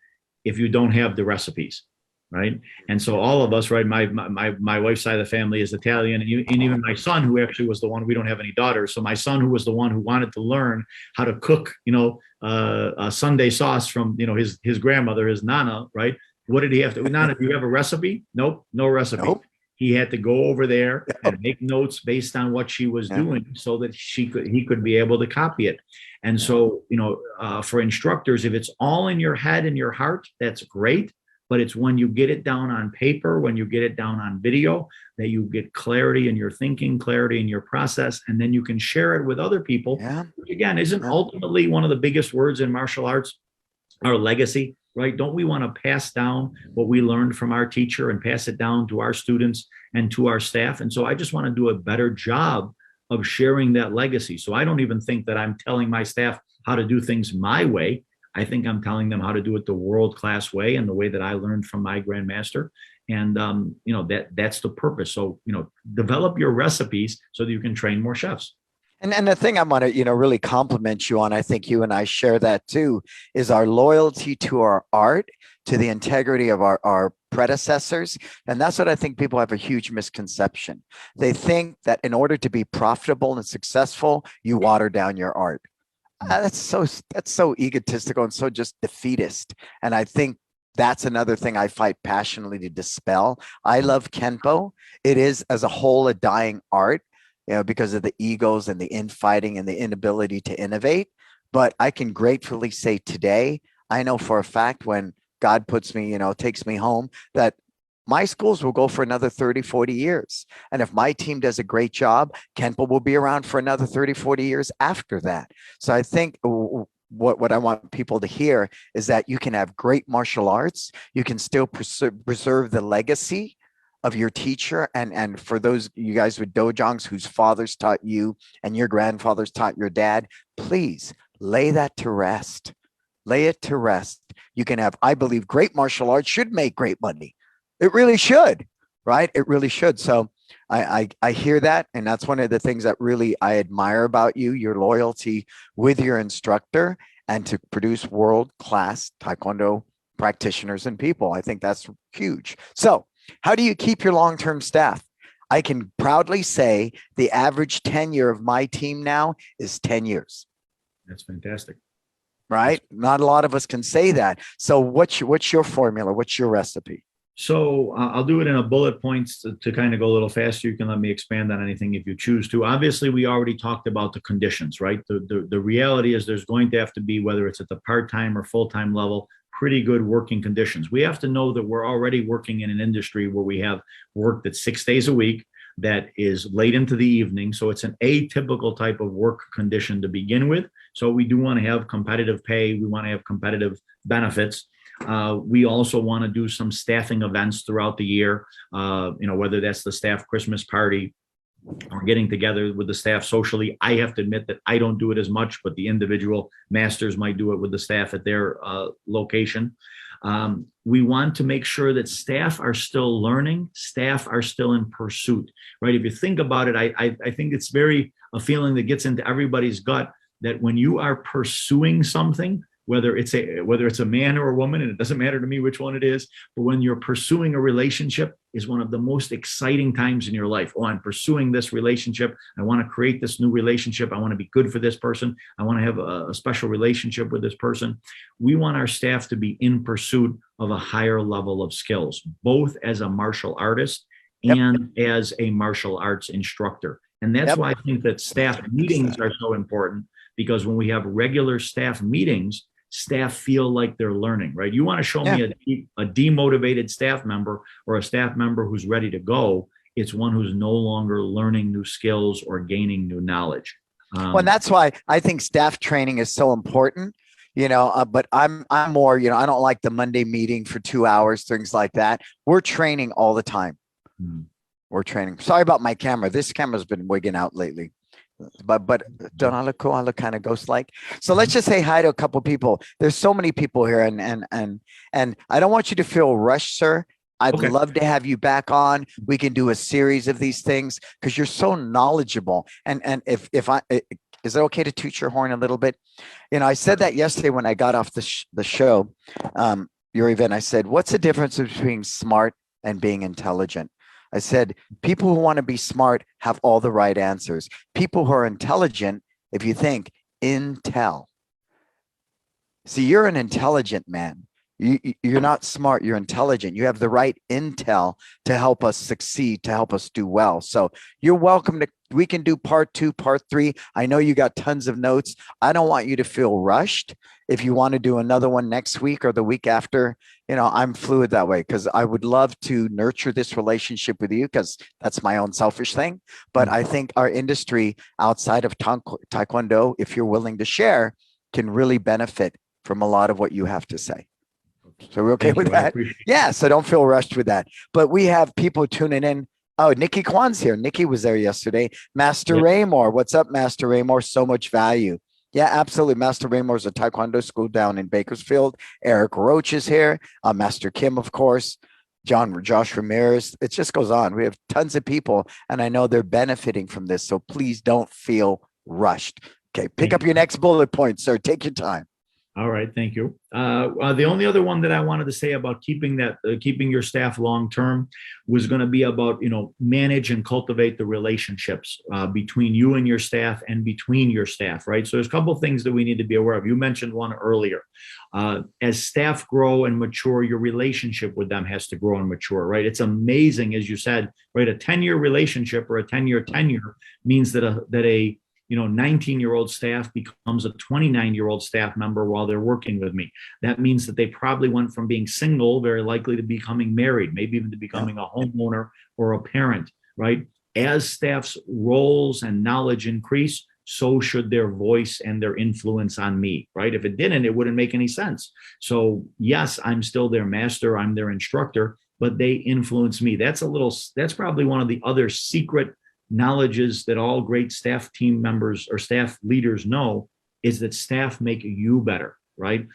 if you don't have the recipes. Right. And so all of us, right. My wife's side of the family is Italian, and even my son, who actually was the one, we don't have any daughters. So my son, who was the one who wanted to learn how to cook, a Sunday sauce from, his grandmother, his Nana. Right. What did he have to? Nana, do you have a recipe? Nope. No recipe. Nope. He had to go over there and make notes based on what she was doing so that he could be able to copy it. And so, for instructors, if it's all in your head and your heart, that's great. But it's when you get it down on paper, when you get it down on video, that you get clarity in your thinking, clarity in your process, and then you can share it with other people. Yeah. Which again, isn't ultimately one of the biggest words in martial arts, our legacy. Right? Don't we want to pass down what we learned from our teacher and pass it down to our students and to our staff? And so I just want to do a better job of sharing that legacy. So I don't even think that I'm telling my staff how to do things my way. I think I'm telling them how to do it the world-class way and the way that I learned from my grandmaster. And, that's the purpose. So, develop your recipes so that you can train more chefs. And the thing I want to, really compliment you on, I think you and I share that too, is our loyalty to our art, to the integrity of our predecessors. And that's what I think people have a huge misconception. They think that in order to be profitable and successful, you water down your art. That's so egotistical and so just defeatist. And I think that's another thing I fight passionately to dispel. I love Kenpo. It is as a whole a dying art, because of the egos and the infighting and the inability to innovate. But I can gratefully say today, I know for a fact when God puts me, takes me home, that my schools will go for another 30, 40 years. And if my team does a great job, Kenpo will be around for another 30, 40 years after that. So I think what I want people to hear is that you can have great martial arts. You can still preserve the legacy of your teacher. And for those you guys with dojongs whose fathers taught you and your grandfathers taught your dad, please lay that to rest. Lay it to rest. You can have, I believe, great martial arts should make great money. It really should, right? It really should. So I hear that. And that's one of the things that really I admire about you, your loyalty with your instructor and to produce world-class Taekwondo practitioners and people. I think that's huge. So how do you keep your long-term staff? I can proudly say the average tenure of my team now is 10 years. That's fantastic. Right? Not a lot of us can say that. So what's your formula? What's your recipe? So I'll do it in a bullet points to kind of go a little faster. You can let me expand on anything if you choose to. Obviously, we already talked about the conditions, right? The reality is there's going to have to be, whether it's at the part-time or full-time level, pretty good working conditions. We have to know that we're already working in an industry where we have work that's 6 days a week, that is late into the evening. So it's an atypical type of work condition to begin with. So we do want to have competitive pay. We want to have competitive benefits. We also want to do some staffing events throughout the year, whether that's the staff Christmas party or getting together with the staff socially. I have to admit that I don't do it as much, but the individual masters might do it with the staff at their location. We want to make sure that staff are still learning, staff are still in pursuit, right? If you think about it, I think it's a feeling that gets into everybody's gut that when you are pursuing something, whether it's a man or a woman, and it doesn't matter to me which one it is, but when you're pursuing a relationship is one of the most exciting times in your life. Oh, I'm pursuing this relationship. I want to create this new relationship. I want to be good for this person. I want to have a special relationship with this person. We want our staff to be in pursuit of a higher level of skills, both as a martial artist and as a martial arts instructor. And that's why I think that staff meetings are so important, because when we have regular staff meetings, staff feel like they're learning, right? You want to show me a demotivated staff member or a staff member who's ready to go. It's one who's no longer learning new skills or gaining new knowledge. Well, and that's why I think staff training is so important, but I'm more, I don't like the Monday meeting for 2 hours, things like that. We're training all the time. We're training. Sorry about my camera. This camera's been wigging out lately. But don't I look cool? I look kind of ghost-like. So let's just say hi to a couple of people. There's so many people here, and I don't want you to feel rushed, sir. I'd love to have you back on. We can do a series of these things because you're so knowledgeable. And if is it okay to toot your horn a little bit? I said that yesterday when I got off the show, your event. I said, what's the difference between smart and being intelligent? I said, people who want to be smart have all the right answers. People who are intelligent, if you think, intel. See, you're an intelligent man. You're not smart, you're intelligent. You have the right intel to help us succeed, to help us do well. So you're welcome to, we can do part 2, part 3. I know you got tons of notes. I don't want you to feel rushed. If you want to do another one next week or the week after, I'm fluid that way, because I would love to nurture this relationship with you, because that's my own selfish thing. But I think our industry outside of Taekwondo, if you're willing to share, can really benefit from a lot of what you have to say. So we're okay with that? Yeah, so don't feel rushed with that. But we have people tuning in. Oh, Nikki Kwan's here. Nikki was there yesterday. Master Raymore. What's up, Master Raymore? So much value. Yeah, absolutely. Master Raymore is a Taekwondo school down in Bakersfield. Eric Roach is here. Master Kim, of course. Josh Ramirez. It just goes on. We have tons of people, and I know they're benefiting from this. So please don't feel rushed. Okay, pick up your next bullet point, sir. Take your time. All right, thank you. The only other one that I wanted to say about keeping your staff long term was going to be about manage and cultivate the relationships between you and your staff and between your staff, right? So there's a couple of things that we need to be aware of. You mentioned one earlier. As staff grow and mature, your relationship with them has to grow and mature, right? It's amazing, as you said, right? A 10-year relationship or a 10-year tenure means that a 19-year-old staff becomes a 29-year-old staff member while they're working with me. That means that they probably went from being single, very likely, to becoming married, maybe even to becoming a homeowner or a parent, right? As staff's roles and knowledge increase, so should their voice and their influence on me, right? If it didn't, it wouldn't make any sense. So yes, I'm still their master, I'm their instructor, but they influence me. That's probably one of the other secret knowledges that all great staff team members or staff leaders know, is that staff make you better, right?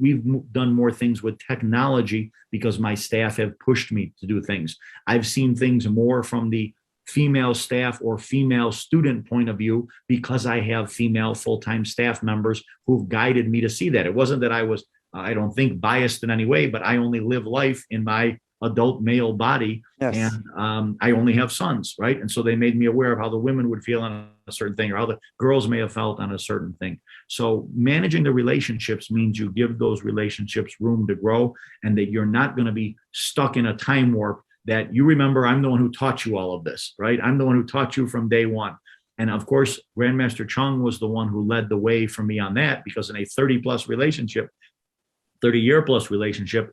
We've done more things with technology because my staff have pushed me to do things. I've seen things more from the female staff or female student point of view because I have female full-time staff members who've guided me to see that. It wasn't that I was, I don't think, biased in any way, but I only live life in my adult male body. Yes. And I only have sons, right? And so they made me aware of how the women would feel on a certain thing, or how the girls may have felt on a certain thing. So managing the relationships means you give those relationships room to grow, and that you're not going to be stuck in a time warp that you remember, I'm the one who taught you all of this, right? I'm the one who taught you from day one. And of course, Grandmaster Chung was the one who led the way for me on that, because in a 30-year-plus relationship,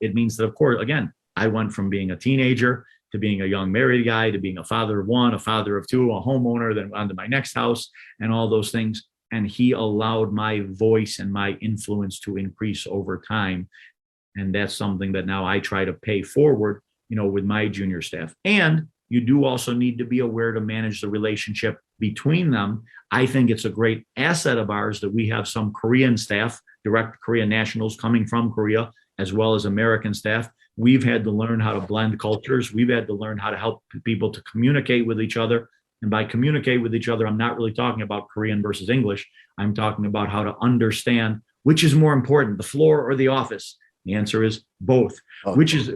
it means that, of course, again, I went from being a teenager to being a young married guy, to being a father of one, a father of two, a homeowner, then on to my next house, and all those things. And he allowed my voice and my influence to increase over time. And that's something that now I try to pay forward, with my junior staff. And you do also need to be aware to manage the relationship between them. I think it's a great asset of ours that we have some Korean staff, direct Korean nationals coming from Korea, as well as American staff. We've had to learn how to blend cultures. We've had to learn how to help people to communicate with each other And by communicate with each other, I'm not really talking about Korean versus English. I'm talking about how to understand which is more important, the floor or the office. The answer is both. Okay. Which is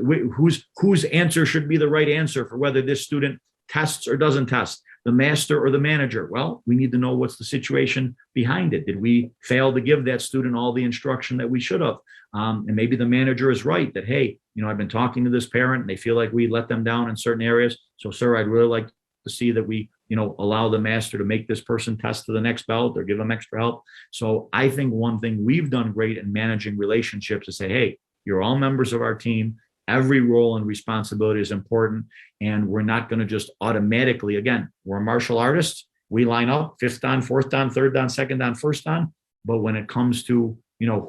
whose answer should be the right answer for whether this student tests or doesn't test, the master or the manager? Well, we need to know what's the situation behind it. Did we fail to give that student all the instruction that we should have? And maybe the manager is right that, hey, I've been talking to this parent and they feel like we let them down in certain areas. So, sir, I'd really like to see that we, allow the master to make this person test to the next belt or give them extra help. So I think one thing we've done great in managing relationships is say, hey, you're all members of our team. Every role and responsibility is important. And we're not going to just automatically, again, we're martial artists. We line up 5th dan, 4th dan, 3rd dan, 2nd dan, 1st dan. But when it comes to,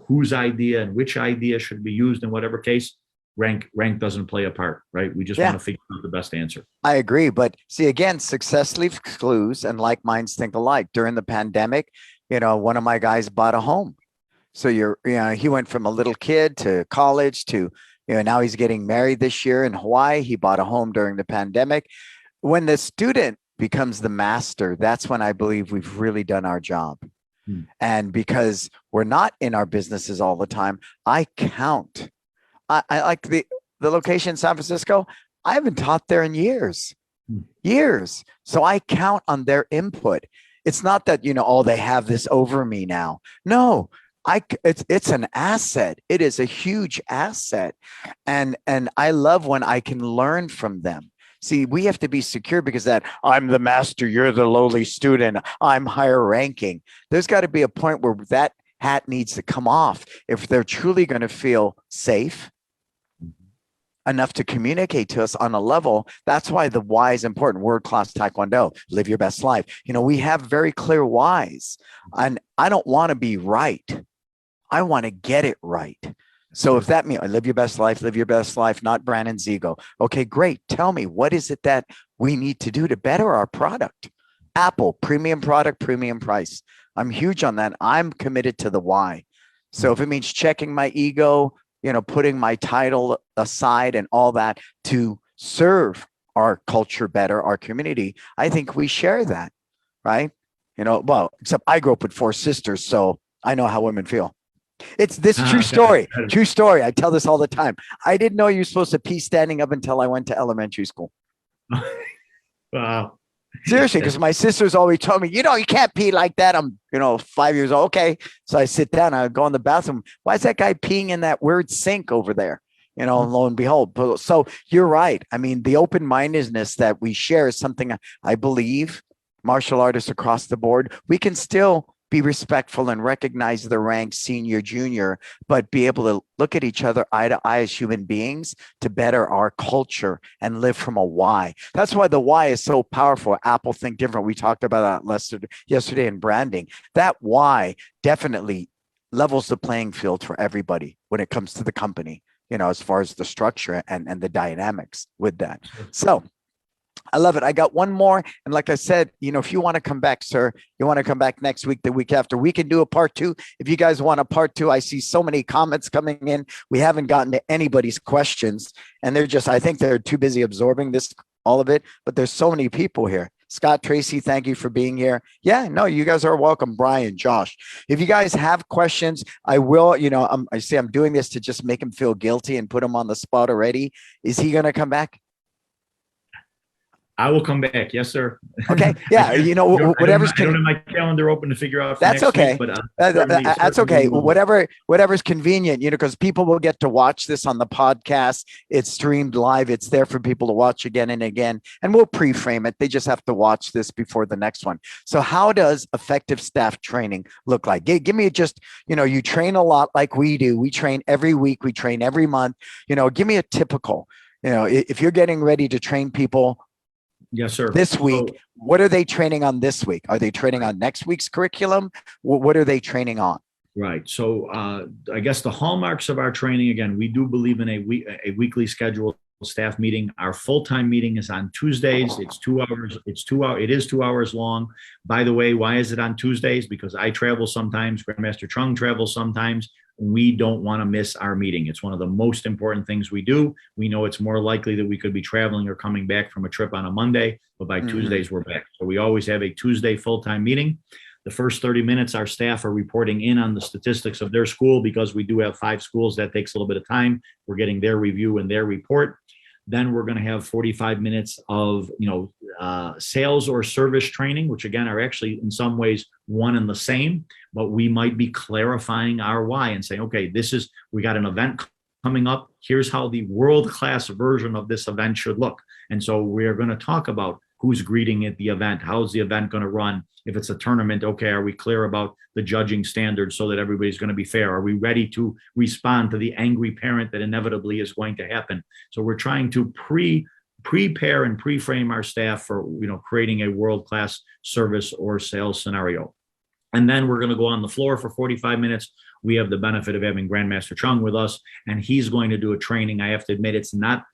whose idea and which idea should be used in whatever case, rank doesn't play a part, right? We just want to figure out the best answer. I agree. But see, again, success leaves clues and like minds think alike. During the pandemic, one of my guys bought a home. So he went from a little kid to college to, now he's getting married this year in Hawaii. He bought a home during the pandemic. When the student becomes the master, that's when I believe we've really done our job. And because we're not in our businesses all the time, I count. I like the location in San Francisco. I haven't taught there in years. So I count on their input. It's not that, they have this over me now. No, it's an asset. It is a huge asset. And I love when I can learn from them. See, we have to be secure because that I'm the master, you're the lowly student, I'm higher ranking. There's got to be a point where that hat needs to come off if they're truly going to feel safe enough to communicate to us on a level. That's why the why is important. World-class Taekwondo, live your best life. We have very clear whys, and I don't want to be right. I want to get it right. So if that means live your best life, not Brannon's ego. Okay, great. Tell me, what is it that we need to do to better our product? Apple, premium product, premium price. I'm huge on that. I'm committed to the why. So if it means checking my ego, putting my title aside and all that to serve our culture better, our community, I think we share that, right? Except I grew up with 4 sisters, so I know how women feel. It's this true story. True story. I tell this all the time. I didn't know you were supposed to pee standing up until I went to elementary school. Wow. Seriously, because my sisters always told me, you can't pee like that. I'm, 5 years old. Okay. So I sit down, I go in the bathroom. Why is that guy peeing in that weird sink over there? Lo and behold. So you're right. I mean, the open-mindedness that we share is something I believe martial artists across the board, we can still be respectful and recognize the rank senior, junior, but be able to look at each other eye to eye as human beings to better our culture and live from a why. That's why the why is so powerful. Apple Think Different. We talked about that yesterday in branding. That why definitely levels the playing field for everybody when it comes to the company, as far as the structure and the dynamics with that. So I love it. I got one more. And like I said, if you want to come back, sir, you want to come back next week, the week after, we can do a part 2. If you guys want a part 2, I see so many comments coming in. We haven't gotten to anybody's questions, and I think they're too busy absorbing all of it, but there's so many people here. Scott, Tracy, thank you for being here. Yeah, no, you guys are welcome. Brian, Josh, if you guys have questions, I will, I say I'm doing this to just make him feel guilty and put him on the spot already. Is he going to come back? I will come back. Yes, sir. Okay. Yeah. Whatever's. I don't have my calendar open to figure out. That's okay. Week, but that's okay. Whatever's convenient, because people will get to watch this on the podcast. It's streamed live. It's there for people to watch again and again. And we'll pre-frame it. They just have to watch this before the next one. So how does effective staff training look like? Give me you train a lot like we do. We train every week. We train every month. Give me a typical, if you're getting ready to train people. Yes, sir. This week, what are they training on this week? Are they training on next week's curriculum? What are they training on? Right. So I guess the hallmarks of our training, again, we do believe in a weekly schedule staff meeting. Our full-time meeting is on Tuesdays. It's 2 hours. It is 2 hours long. By the way, why is it on Tuesdays? Because I travel sometimes. Grandmaster Chung travels sometimes. We don't want to miss our meeting. It's one of the most important things we do. We know it's more likely that we could be traveling or coming back from a trip on a Monday, but by Tuesdays, we're back. So we always have a Tuesday full-time meeting. The first 30 minutes, our staff are reporting in on the statistics of their school because we do have 5 schools. That takes a little bit of time. We're getting their review and their report. Then we're going to have 45 minutes of, sales or service training, which again are actually in some ways one and the same, but we might be clarifying our why and saying, okay, we got an event coming up. Here's how the world-class version of this event should look. And so we're going to talk about who's greeting at the event. How's the event going to run? If it's a tournament, okay, are we clear about the judging standards so that everybody's going to be fair? Are we ready to respond to the angry parent that inevitably is going to happen? So we're trying to prepare and pre-frame our staff for, creating a world-class service or sales scenario. And then we're going to go on the floor for 45 minutes. We have the benefit of having Grandmaster Chung with us, and he's going to do a training. I have to admit, it's not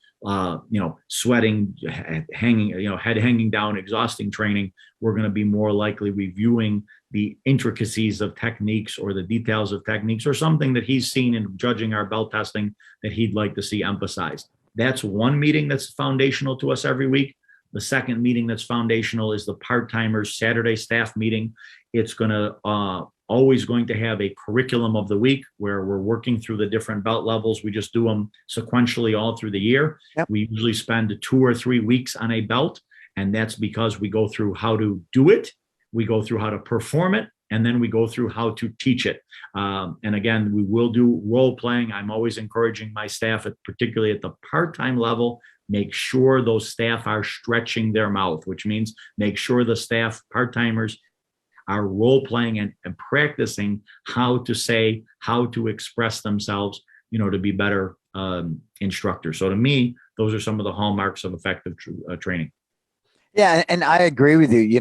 sweating, head hanging down, exhausting training. We're going to be more likely reviewing the intricacies of techniques or the details of techniques or something that he's seen in judging our belt testing that he'd like to see emphasized. That's one meeting that's foundational to us every week. The second meeting that's foundational is the part-timers Saturday staff meeting. It's going to always going to have a curriculum of the week where we're working through the different belt levels. We just do them sequentially all through the year. Yep. We usually spend 2 or 3 weeks on a belt, and that's because we go through how to do it, we go through how to perform it, and then we go through how to teach it. And again, we will do role playing. I'm always encouraging my staff, particularly at the part-time level, make sure those staff are stretching their mouth, which means make sure the staff, part-timers, are role playing and practicing how to say, how to express themselves, to be better instructors. So to me, those are some of the hallmarks of effective training. Yeah, and I agree with you.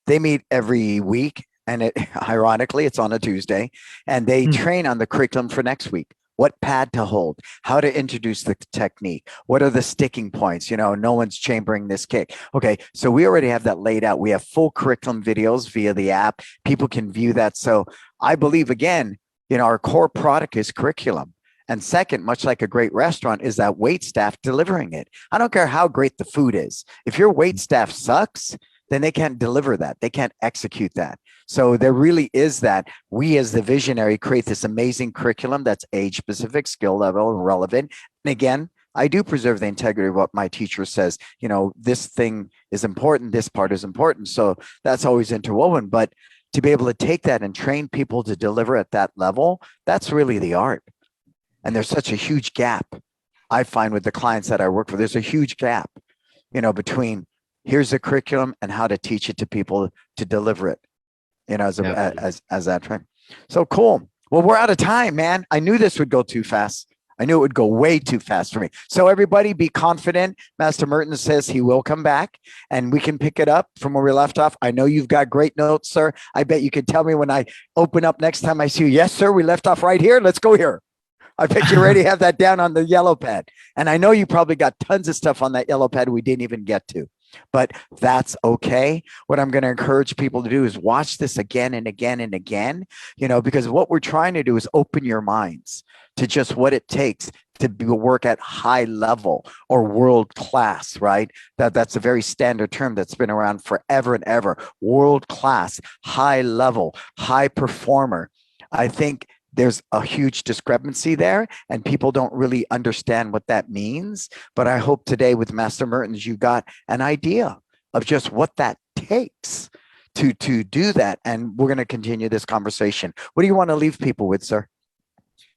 They meet every week, and ironically, it's on a Tuesday, and they train on the curriculum for next week. What pad to hold, how to introduce the technique, what are the sticking points, no one's chambering this kick. Okay, so we already have that laid out. We have full curriculum videos via the app. People can view that. So I believe, again, our core product is curriculum. And second, much like a great restaurant, is that wait staff delivering it. I don't care how great the food is. If your wait staff sucks, then they can't deliver that. They can't execute that. So there really is that. We as the visionary create this amazing curriculum that's age specific, skill level, and relevant. And again, I do preserve the integrity of what my teacher says. This thing is important. This part is important. So that's always interwoven. But to be able to take that and train people to deliver at that level, that's really the art. And there's such a huge gap. I find with the clients that I work for, there's a huge gap, between here's the curriculum and how to teach it to people to deliver it, as that trend. So cool. Well, we're out of time, man. I knew this would go too fast. I knew it would go way too fast for me. So everybody be confident. Master Merton says he will come back and we can pick it up from where we left off. I know you've got great notes, sir. I bet you can tell me when I open up next time I see you. Yes, sir. We left off right here. Let's go here. I bet you already have that down on the yellow pad. And I know you probably got tons of stuff on that yellow pad we didn't even get to. But that's okay. What I'm going to encourage people to do is watch this again and again and again, because what we're trying to do is open your minds to just what it takes to work at high level or world class, right? That's a very standard term that's been around forever and ever. World class, high level, high performer. I think there's a huge discrepancy there and people don't really understand what that means. But I hope today with Master Mertens, you got an idea of just what that takes to do that. And we're going to continue this conversation. What do you want to leave people with, sir?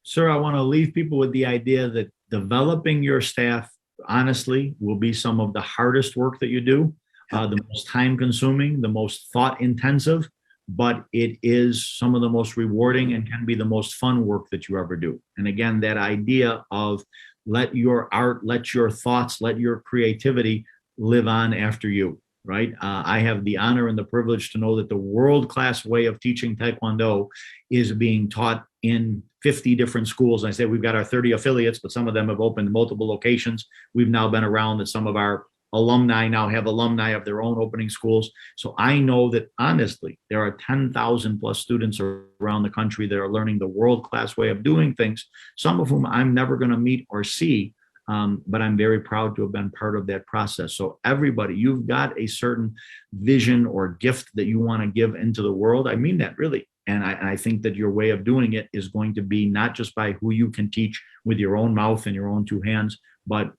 Sir, I want to leave people with the idea that developing your staff, honestly, will be some of the hardest work that you do, the most time consuming, the most thought intensive. But it is some of the most rewarding and can be the most fun work that you ever do. And again, that idea of let your art, let your thoughts, let your creativity live on after you. right? I have the honor and the privilege to know that the world-class way of teaching Taekwondo is being taught in 50 different schools. And I say we've got our 30 affiliates, but some of them have opened multiple locations. We've now been around that some of our alumni now have alumni of their own opening schools. So I know that honestly, there are 10,000 plus students around the country that are learning the world-class way of doing things, some of whom I'm never going to meet or see. But I'm very proud to have been part of that process. So everybody, you've got a certain vision or gift that you want to give into the world. I mean that really. And I think that your way of doing it is going to be not just by who you can teach with your own mouth and your own two hands, but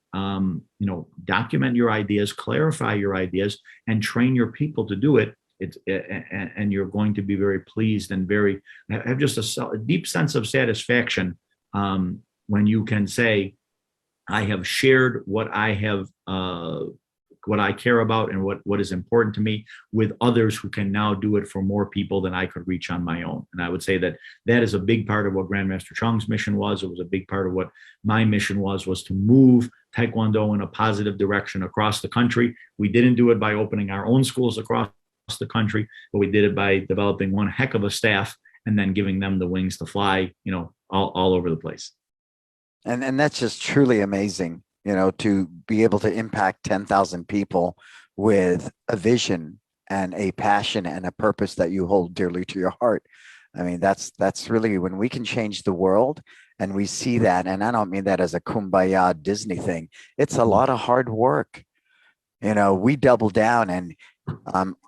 document your ideas, clarify your ideas, and train your people to do it. And you're going to be very pleased and have just a deep sense of satisfaction when you can say, I have shared what I have, what I care about and what is important to me with others who can now do it for more people than I could reach on my own. And I would say that is a big part of what Grandmaster Chung's mission was. It was a big part of what my mission was to move Taekwondo in a positive direction across the country. We didn't do it by opening our own schools across the country, but we did it by developing one heck of a staff and then giving them the wings to fly, all over the place. And that's just truly amazing, to be able to impact 10,000 people with a vision and a passion and a purpose that you hold dearly to your heart. I mean, that's really when we can change the world, and we see that. And I don't mean that as a kumbaya Disney thing. It's a lot of hard work. We double down, and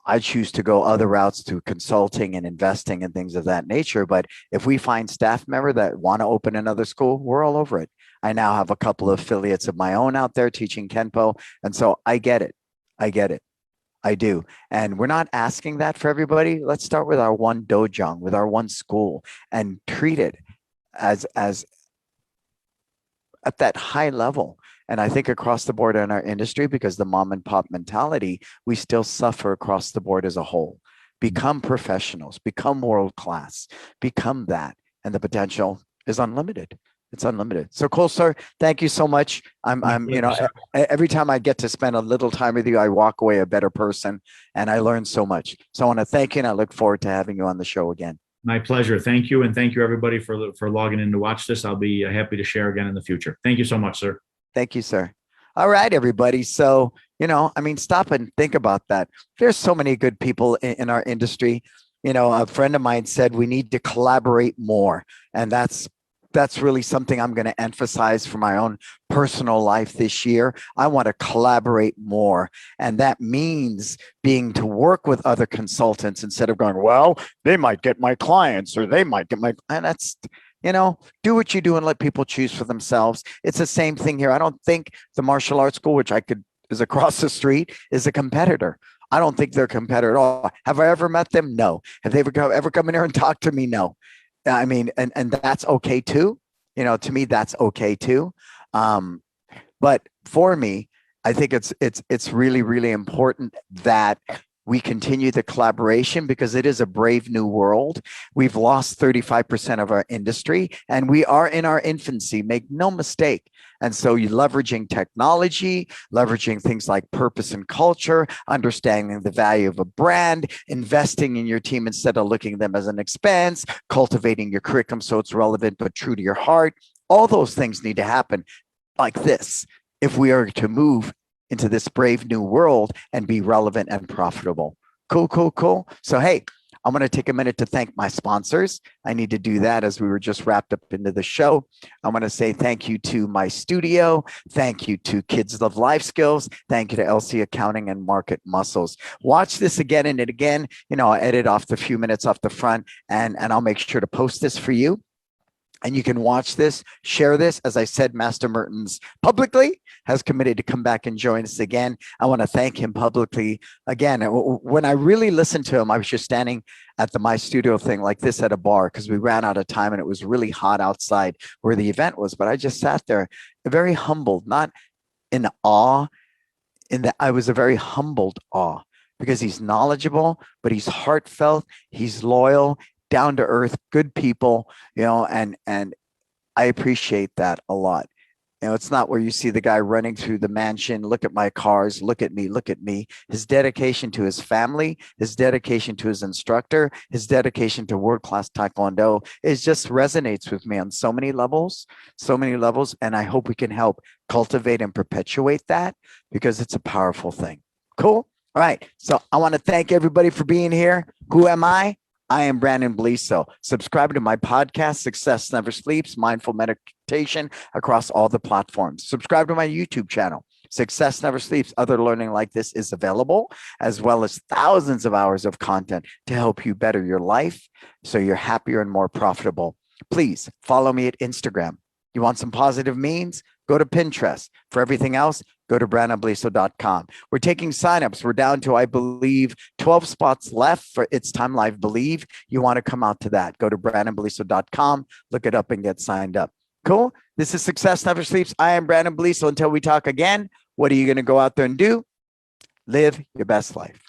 I choose to go other routes to consulting and investing and things of that nature. But if we find staff member that want to open another school, we're all over it. I now have a couple of affiliates of my own out there teaching Kenpo. And so I get it. I do. And we're not asking that for everybody. Let's start with our one dojang, with our one school, and treat it as at that high level. And I think across the board in our industry, because the mom and pop mentality, we still suffer across the board as a whole. Become professionals, become world class, become that. And the potential is unlimited. It's unlimited. So cool, sir. Thank you so much. Every time I get to spend a little time with you, I walk away a better person, and I learn so much. So I want to thank you, and I look forward to having you on the show again. My pleasure. Thank you. And thank you everybody for logging in to watch this. I'll be happy to share again in the future. Thank you so much, sir. Thank you, sir. All right, everybody. So, stop and think about that. There's so many good people in our industry. A friend of mine said we need to collaborate more. And that's really something I'm going to emphasize for my own personal life this year. I want to collaborate more. And that means being to work with other consultants instead of going, well, they might get my clients or they might get and that's, do what you do and let people choose for themselves. It's the same thing here. I don't think the martial arts school, which is across the street, is a competitor. I don't think they're a competitor at all. Have I ever met them? No. Have they ever come in here and talked to me? No. I mean, and that's okay too. To me, that's okay too. But for me, I think it's really, really important that we continue the collaboration, because it is a brave new world. We've lost 35% of our industry, and we are in our infancy, make no mistake. And so you're leveraging technology, leveraging things like purpose and culture, understanding the value of a brand, investing in your team instead of looking at them as an expense, cultivating your curriculum so it's relevant but true to your heart. All those things need to happen like this if we are to move into this brave new world and be relevant and profitable. Cool. So, hey, I'm going to take a minute to thank my sponsors. I need to do that as we were just wrapped up into the show. I want to say thank you to my studio. Thank you to Kids Love Life Skills. Thank you to LC Accounting and Market Muscles. Watch this again and again. I'll edit off the few minutes off the front, and I'll make sure to post this for you. And you can watch this, share this. As I said, Master Mertens publicly has committed to come back and join us again. I want to thank him publicly again. When I really listened to him, I was just standing at my studio thing like this at a bar, because we ran out of time and it was really hot outside where the event was. But I just sat there very humbled, not in awe, I was a very humbled awe, because he's knowledgeable, but he's heartfelt, he's loyal, down to earth, good people, and I appreciate that a lot. It's not where you see the guy running through the mansion. Look at my cars. Look at me. Look at me. His dedication to his family, his dedication to his instructor, his dedication to world-class Taekwondo is just resonates with me on so many levels, so many levels. And I hope we can help cultivate and perpetuate that because it's a powerful thing. Cool. All right. So I want to thank everybody for being here. Who am I? I am Brannon Beliso. Subscribe to my podcast, Success Never Sleeps, Mindful Meditation across all the platforms. Subscribe to my YouTube channel, Success Never Sleeps. Other learning like this is available, as well as thousands of hours of content to help you better your life so you're happier and more profitable. Please follow me at Instagram. You want some positive memes? Go to Pinterest. For everything else, go to brannonbeliso.com. We're taking signups. We're down to, I believe, 12 spots left for It's Time Live Believe. You want to come out to that. Go to brannonbeliso.com, look it up and get signed up. Cool. This is Success Never Sleeps. I am Brannon Beliso. Until we talk again, what are you going to go out there and do? Live your best life.